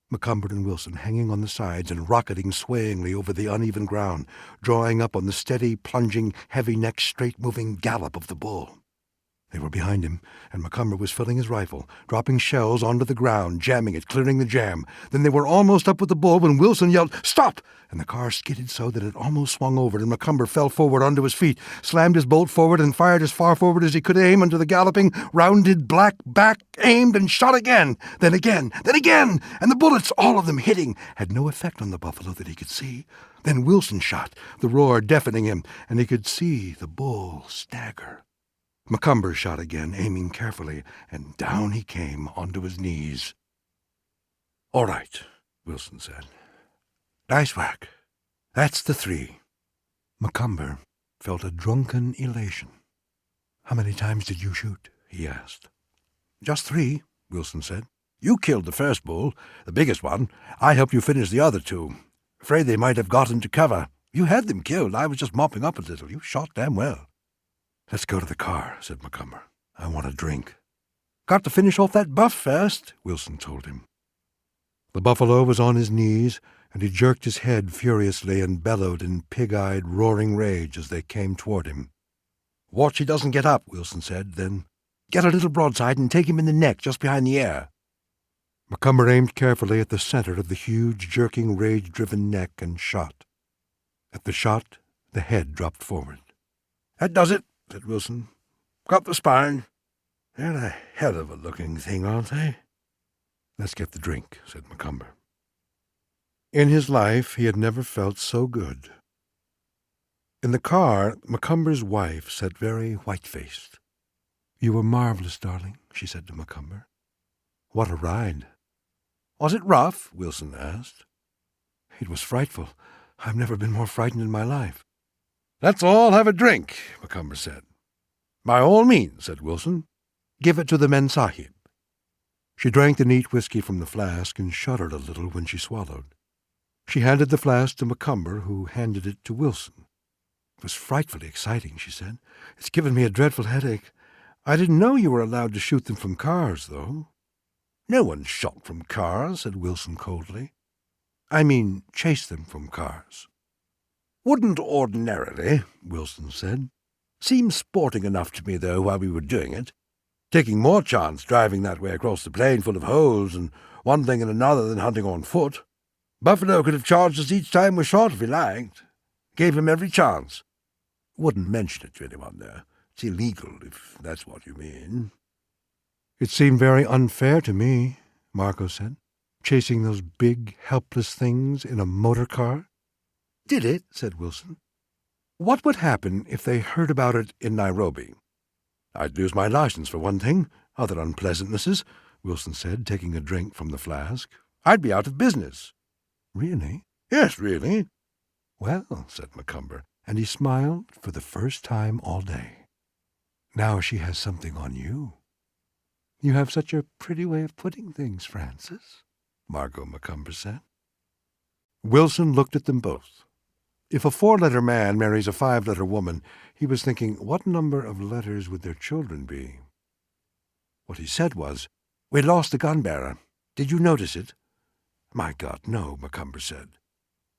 Macomber and Wilson hanging on the sides and rocketing swayingly over the uneven ground, drawing up on the steady, plunging, heavy-necked, straight-moving gallop of the bull. They were behind him, and Macomber was filling his rifle, dropping shells onto the ground, jamming it, clearing the jam. Then they were almost up with the bull when Wilson yelled, "Stop!" And the car skidded so that it almost swung over, and Macomber fell forward onto his feet, slammed his bolt forward, and fired as far forward as he could aim into the galloping, rounded black back, aimed and shot again, then again, and the bullets, all of them hitting, had no effect on the buffalo that he could see. Then Wilson shot, the roar deafening him, and he could see the bull stagger. Macomber shot again, aiming carefully, and down he came onto his knees. "All right," Wilson said. "Nice whack. That's the 3. Macomber felt a drunken elation. "How many times did you shoot?" he asked. "Just 3, Wilson said. "You killed the first bull, the biggest one. I helped you finish the other 2. Afraid they might have got into cover. You had them killed. I was just mopping up a little. You shot damn well." "Let's go to the car," said Macomber. "I want a drink." "Got to finish off that buff first," Wilson told him. The buffalo was on his knees, and he jerked his head furiously and bellowed in pig-eyed, roaring rage as they came toward him. "Watch he doesn't get up," Wilson said. Then, "Get a little broadside and take him in the neck, just behind the ear." Macomber aimed carefully at the center of the huge, jerking, rage-driven neck and shot. At the shot, the head dropped forward. "That does it," said Wilson. "Got the spine. They're a hell of a looking thing, aren't they?" "Let's get the drink," said Macomber. In his life he had never felt so good. In the car, Macomber's wife sat very white-faced. "You were marvelous, darling," she said to Macomber. "What a ride." "Was it rough?" Wilson asked. "It was frightful. I've never been more frightened in my life." "Let's all have a drink," Macomber said. "By all means," said Wilson. "Give it to the Memsahib." She drank the neat whiskey from the flask and shuddered a little when she swallowed. She handed the flask to Macomber, who handed it to Wilson. "It was frightfully exciting," she said. "It's given me a dreadful headache. I didn't know you were allowed to shoot them from cars, though." "No one shot from cars," said Wilson coldly. "I mean chase them from cars." "Wouldn't ordinarily," Wilson said. "Seems sporting enough to me, though, while we were doing it. Taking more chance driving that way across the plain full of holes and one thing and another than hunting on foot. Buffalo could have charged us each time we shot if he liked. Gave him every chance. Wouldn't mention it to anyone, though. It's illegal, if that's what you mean." "It seemed very unfair to me," Margot said, "chasing those big, helpless things in a motor car." "Did it?" said Wilson. "What would happen if they heard about it in Nairobi?" "I'd lose my license, for one thing. Other unpleasantnesses," Wilson said, taking a drink from the flask. "I'd be out of business." "Really?" "Yes, really." "Well," said Macomber, and he smiled for the first time all day. "Now she has something on you." "You have such a pretty way of putting things, Francis," Margot Macomber said. Wilson looked at them both. If a 4-letter man marries a 5-letter woman, he was thinking, what number of letters would their children be? What he said was, "We lost the gun-bearer. Did you notice it?" "My God, no," Macomber said.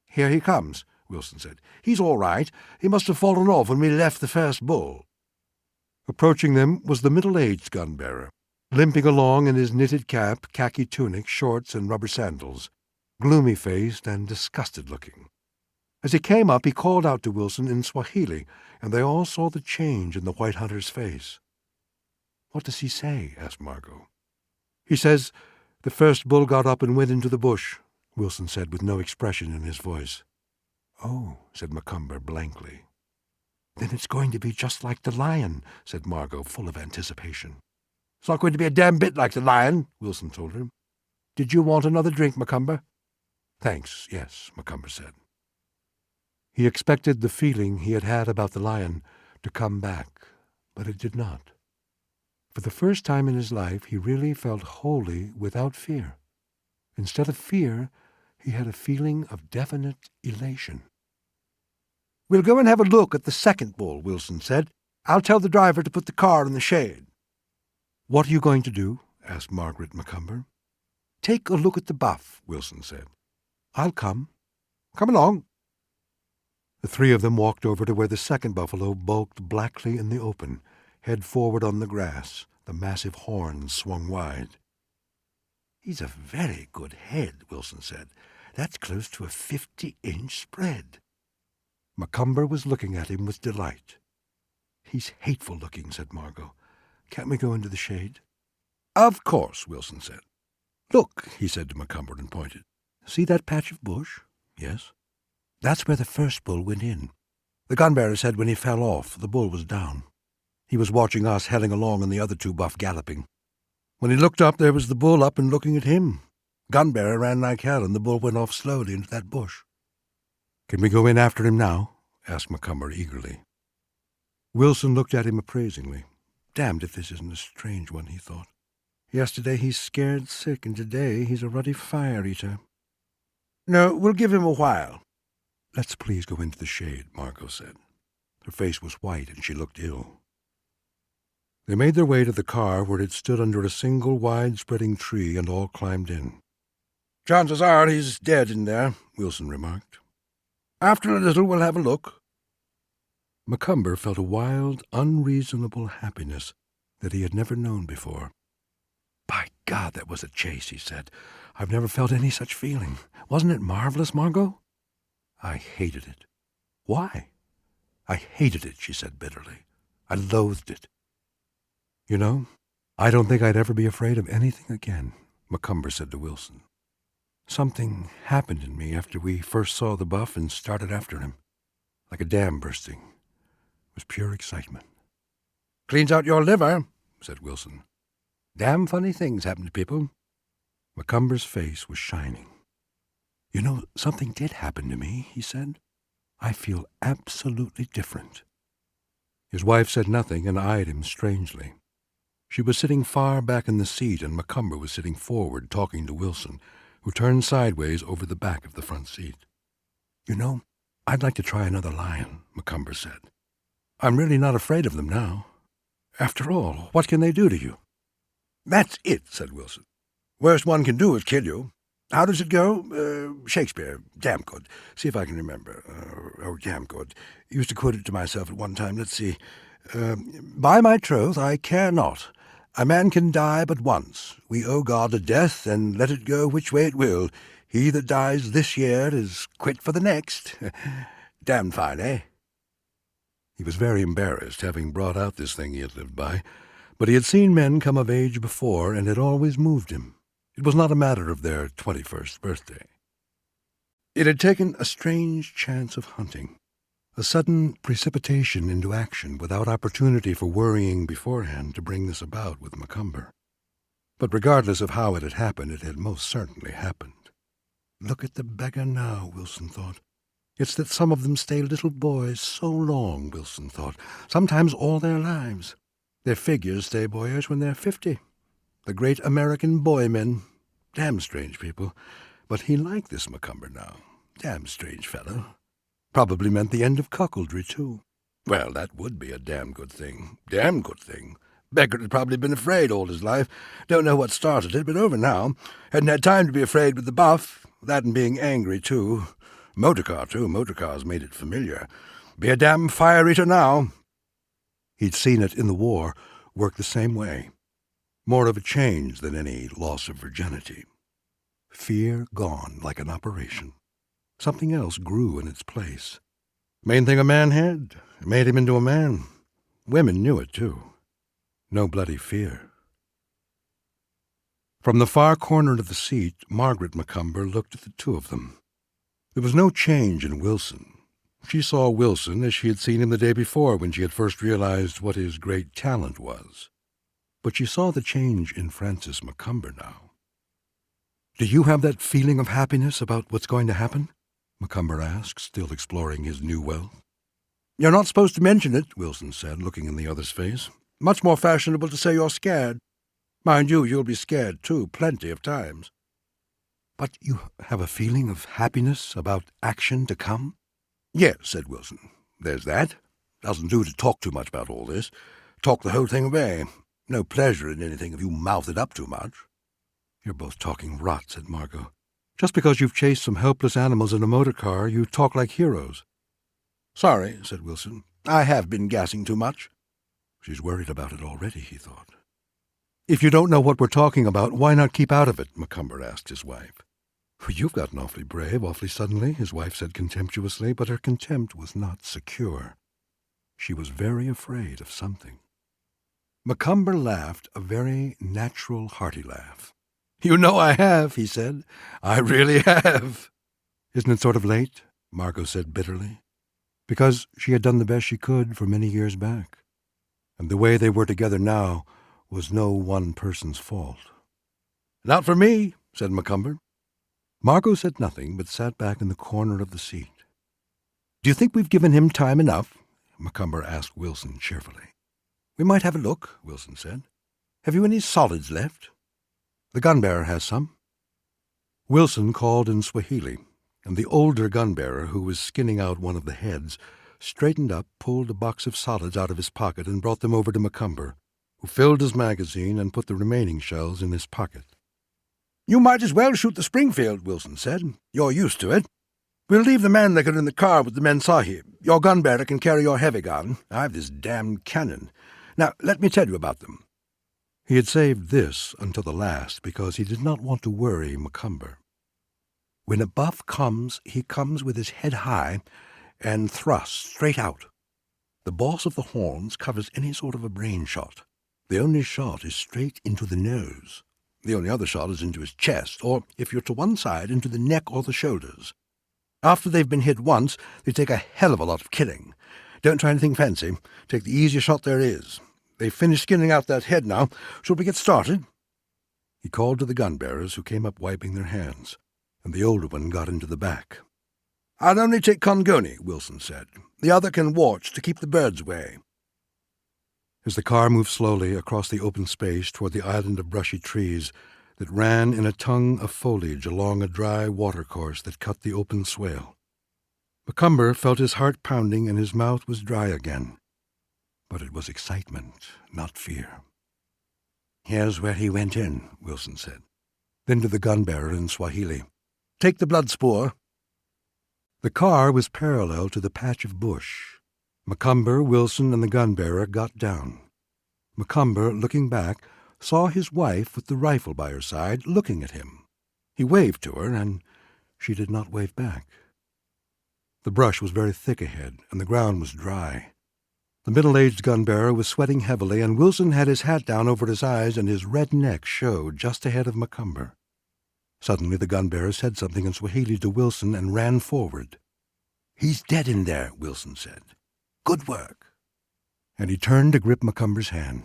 "Here he comes," Wilson said. "He's all right. He must have fallen off when we left the first bull." Approaching them was the middle-aged gun-bearer, limping along in his knitted cap, khaki tunic, shorts, and rubber sandals, gloomy-faced and disgusted-looking. As he came up, he called out to Wilson in Swahili, and they all saw the change in the white hunter's face. "What does he say?" asked Margot. "He says, 'The first bull got up and went into the bush,'" Wilson said with no expression in his voice. "Oh," said Macomber blankly. "Then it's going to be just like the lion," said Margot, full of anticipation. "It's not going to be a damn bit like the lion," Wilson told him. "Did you want another drink, Macomber?" "Thanks, yes," Macomber said. He expected the feeling he had had about the lion to come back, but it did not. For the first time in his life, he really felt wholly without fear. Instead of fear, he had a feeling of definite elation. "We'll go and have a look at the second bull," Wilson said. "I'll tell the driver to put the car in the shade." "What are you going to do?" asked Margaret Macomber. "Take a look at the buff," Wilson said. "I'll come." "Come along." The 3 of them walked over to where the second buffalo bulked blackly in the open, head forward on the grass, the massive horns swung wide. "He's a very good head," Wilson said. "That's close to a 50-inch spread." Macomber was looking at him with delight. "He's hateful looking," said Margot. "Can't we go into the shade?" "Of course," Wilson said. "Look," he said to Macomber and pointed. "See that patch of bush?" "Yes." "That's where the first bull went in. The gun-bearer said when he fell off, the bull was down. He was watching us heading along and the other two buff galloping. When he looked up, there was the bull up and looking at him. Gun-bearer ran like hell, and the bull went off slowly into that bush." "Can we go in after him now?" asked Macomber eagerly. Wilson looked at him appraisingly. "Damned if this isn't a strange one," he thought. "Yesterday he's scared sick, and today he's a ruddy fire-eater." "No, we'll give him a while." "Let's please go into the shade," Margot said. Her face was white, and she looked ill. They made their way to the car, where it stood under a single wide-spreading tree, and all climbed in. "Chances are he's dead in there," Wilson remarked. "After a little we'll have a look." Macomber felt a wild, unreasonable happiness that he had never known before. "By God, that was a chase," he said. "I've never felt any such feeling. Wasn't it marvelous, Margot?" "I hated it." "Why?" "I hated it," she said bitterly. "I loathed it." "You know, I don't think I'd ever be afraid of anything again," Macomber said to Wilson. "Something happened in me after we first saw the buff and started after him, like a dam bursting. It was pure excitement." "Cleans out your liver," said Wilson. "Damn funny things happen to people." Macomber's face was shining. "You know, something did happen to me," he said. "I feel absolutely different." His wife said nothing and eyed him strangely. She was sitting far back in the seat, and Macomber was sitting forward talking to Wilson, who turned sideways over the back of the front seat. "You know, I'd like to try another lion," Macomber said. "I'm really not afraid of them now. After all, what can they do to you?" "That's it," said Wilson. "Worst one can do is kill you. How does it go? Shakespeare. Damn good. See if I can remember. Damn good. Used to quote it to myself at one time. Let's see. By my troth, I care not. A man can die but once. We owe God a death, and let it go which way it will. He that dies this year is quit for the next. Damned fine, eh?" He was very embarrassed, having brought out this thing he had lived by, but he had seen men come of age before, and it always moved him. It was not a matter of their 21st birthday. It had taken a strange chance of hunting, a sudden precipitation into action without opportunity for worrying beforehand to bring this about with Macomber. But regardless of how it had most certainly happened. "Look at the beggar now," Wilson thought. "It's that some of them stay little boys so long," Wilson thought, "sometimes all their lives. Their figures stay boyish when they're 50. The great American boy men. Damn strange people. But he liked this Macomber now. Damn strange fellow. Probably meant the end of cuckoldry, too. Well, that would be a damn good thing. Damn good thing. Beckett had probably been afraid all his life. Don't know what started it, but over now. Hadn't had time to be afraid with the buff. That and being angry, too. Motorcar, too. Motorcars made it familiar. Be a damn fire-eater now." He'd seen it in the war work the same way. More of a change than any loss of virginity. Fear gone like an operation. Something else grew in its place. Main thing a man had. It made him into a man. Women knew it, too. No bloody fear. From the far corner of the seat, Margaret Macomber looked at the two of them. There was no change in Wilson. She saw Wilson as she had seen him the day before when she had first realized what his great talent was. But she saw the change in Francis Macomber now. "Do you have that feeling of happiness about what's going to happen?" Macomber asked, still exploring his new wealth. "You're not supposed to mention it," Wilson said, looking in the other's face. "Much more fashionable to say you're scared. Mind you, you'll be scared, too, plenty of times." "But you have a feeling of happiness about action to come?" "Yes," said Wilson. "There's that. Doesn't do to talk too much about all this. Talk the whole thing away. No pleasure in anything if you mouth it up too much." "You're both talking rot," said Margot. "Just because you've chased some helpless animals in a motor car, you talk like heroes." "Sorry," said Wilson. "I have been gassing too much." She's worried about it already, he thought. If you don't know what we're talking about, why not keep out of it? Macomber asked his wife. You've gotten awfully brave, awfully suddenly, his wife said contemptuously, but her contempt was not secure. She was very afraid of something. Macomber laughed a very natural, hearty laugh. You know I have, he said. I really have. Isn't it sort of late? Margot said bitterly. Because she had done the best she could for many years back. And the way they were together now was no one person's fault. Not for me, said Macomber. Margot said nothing, but sat back in the corner of the seat. Do you think we've given him time enough? Macomber asked Wilson cheerfully. We might have a look, Wilson said. Have you any solids left? The gun-bearer has some. Wilson called in Swahili, and the older gun-bearer, who was skinning out one of the heads, straightened up, pulled a box of solids out of his pocket, and brought them over to Macomber, who filled his magazine and put the remaining shells in his pocket. You might as well shoot the Springfield, Wilson said. You're used to it. We'll leave the Mannlicher in the car with the Mensahi. Your gun-bearer can carry your heavy gun. I've this damned cannon. Now, let me tell you about them. He had saved this until the last because he did not want to worry Macomber. When a buff comes, he comes with his head high and thrusts straight out. The boss of the horns covers any sort of a brain shot. The only shot is straight into the nose. The only other shot is into his chest, or, if you're to one side, into the neck or the shoulders. After they've been hit once, they take a hell of a lot of killing. Don't try anything fancy. Take the easiest shot there is. They've finished skinning out that head now. Shall we get started? He called to the gun-bearers, who came up wiping their hands, and the older one got into the back. I'll only take Congoni, Wilson said. The other can watch to keep the birds away. As the car moved slowly across the open space toward the island of brushy trees that ran in a tongue of foliage along a dry watercourse that cut the open swale, Macomber felt his heart pounding and his mouth was dry again. But it was excitement, not fear. Here's where he went in, Wilson said. Then to the gun-bearer in Swahili. Take the blood spoor. The car was parallel to the patch of bush. Macomber, Wilson, and the gun-bearer got down. Macomber, looking back, saw his wife with the rifle by her side, looking at him. He waved to her, and she did not wave back. The brush was very thick ahead, and the ground was dry. The middle-aged gun-bearer was sweating heavily, and Wilson had his hat down over his eyes, and his red neck showed just ahead of Macomber. Suddenly the gun-bearer said something in Swahili to Wilson and ran forward. He's dead in there, Wilson said. Good work. And he turned to grip Macomber's hand.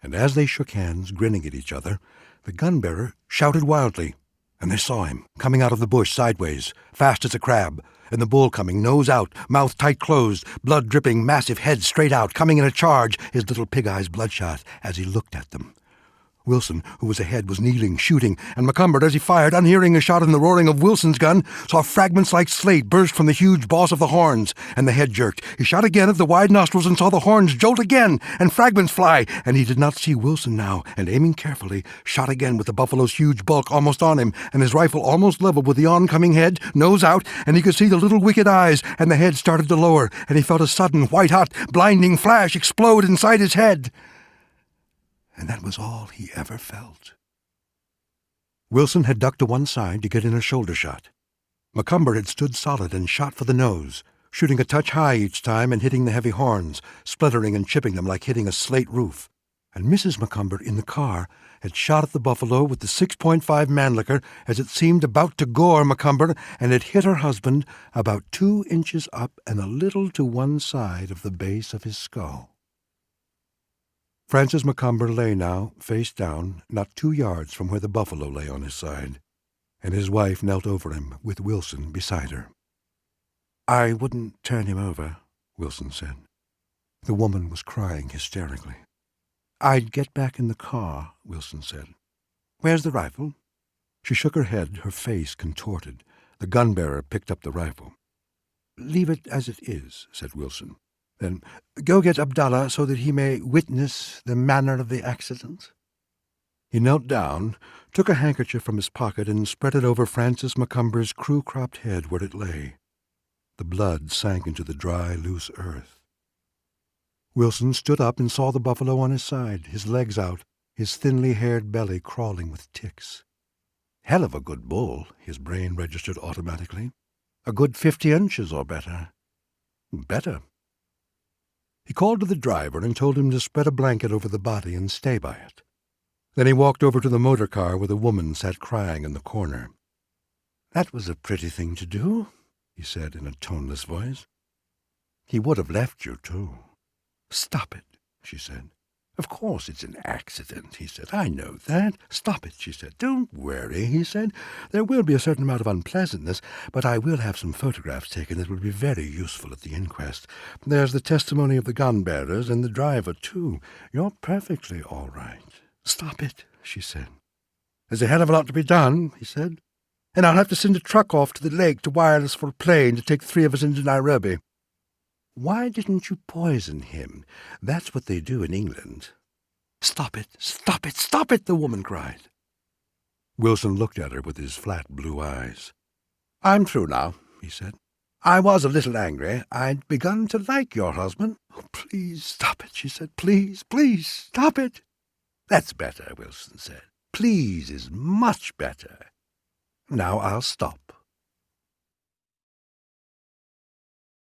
And as they shook hands, grinning at each other, the gun-bearer shouted wildly, and they saw him, coming out of the bush sideways, fast as a crab, and the bull coming, nose out, mouth tight closed, blood dripping, massive head straight out, coming in a charge, his little pig eyes bloodshot as he looked at them. Wilson, who was ahead, was kneeling, shooting, and Macomber, as he fired, unhearing a shot in the roaring of Wilson's gun, saw fragments like slate burst from the huge boss of the horns, and the head jerked. He shot again at the wide nostrils and saw the horns jolt again, and fragments fly, and he did not see Wilson now, and aiming carefully, shot again with the buffalo's huge bulk almost on him, and his rifle almost level with the oncoming head, nose out, and he could see the little wicked eyes, and the head started to lower, and he felt a sudden, white-hot, blinding flash explode inside his head. And that was all he ever felt. Wilson had ducked to one side to get in a shoulder shot. Macomber had stood solid and shot for the nose, shooting a touch high each time and hitting the heavy horns, splintering and chipping them like hitting a slate roof. And Mrs. Macomber in the car had shot at the buffalo with the 6.5 Mannlicher as it seemed about to gore Macomber, and had hit her husband about 2 inches up and a little to one side of the base of his skull. Francis Macomber lay now, face down, not 2 yards from where the buffalo lay on his side, and his wife knelt over him with Wilson beside her. I wouldn't turn him over, Wilson said. The woman was crying hysterically. I'd get back in the car, Wilson said. Where's the rifle? She shook her head, her face contorted. The gun-bearer picked up the rifle. Leave it as it is, said Wilson. Then go get Abdallah so that he may witness the manner of the accident. He knelt down, took a handkerchief from his pocket, and spread it over Francis Macomber's crew-cropped head where it lay. The blood sank into the dry, loose earth. Wilson stood up and saw the buffalo on his side, his legs out, his thinly haired belly crawling with ticks. Hell of a good bull, his brain registered automatically. A good 50 inches or better. Better. He called to the driver and told him to spread a blanket over the body and stay by it. Then he walked over to the motor car where the woman sat crying in the corner. "That was a pretty thing to do," he said in a toneless voice. "He would have left you, too." "Stop it," she said. "Of course it's an accident," he said. "I know that." "Stop it," she said. "Don't worry," he said. "There will be a certain amount of unpleasantness, but I will have some photographs taken that will be very useful at the inquest. There's the testimony of the gun-bearers and the driver, too. You're perfectly all right." "Stop it," she said. "There's a hell of a lot to be done," he said. "And I'll have to send a truck off to the lake to wireless for a plane to take the 3 of us into Nairobi." "Why didn't you poison him? That's what they do in England." "Stop it, stop it, stop it," the woman cried. Wilson looked at her with his flat blue eyes. "I'm through now," he said. "I was a little angry. I'd begun to like your husband." "Oh, please stop it," she said. "Please, please stop it." "That's better," Wilson said. "Please is much better. Now I'll stop."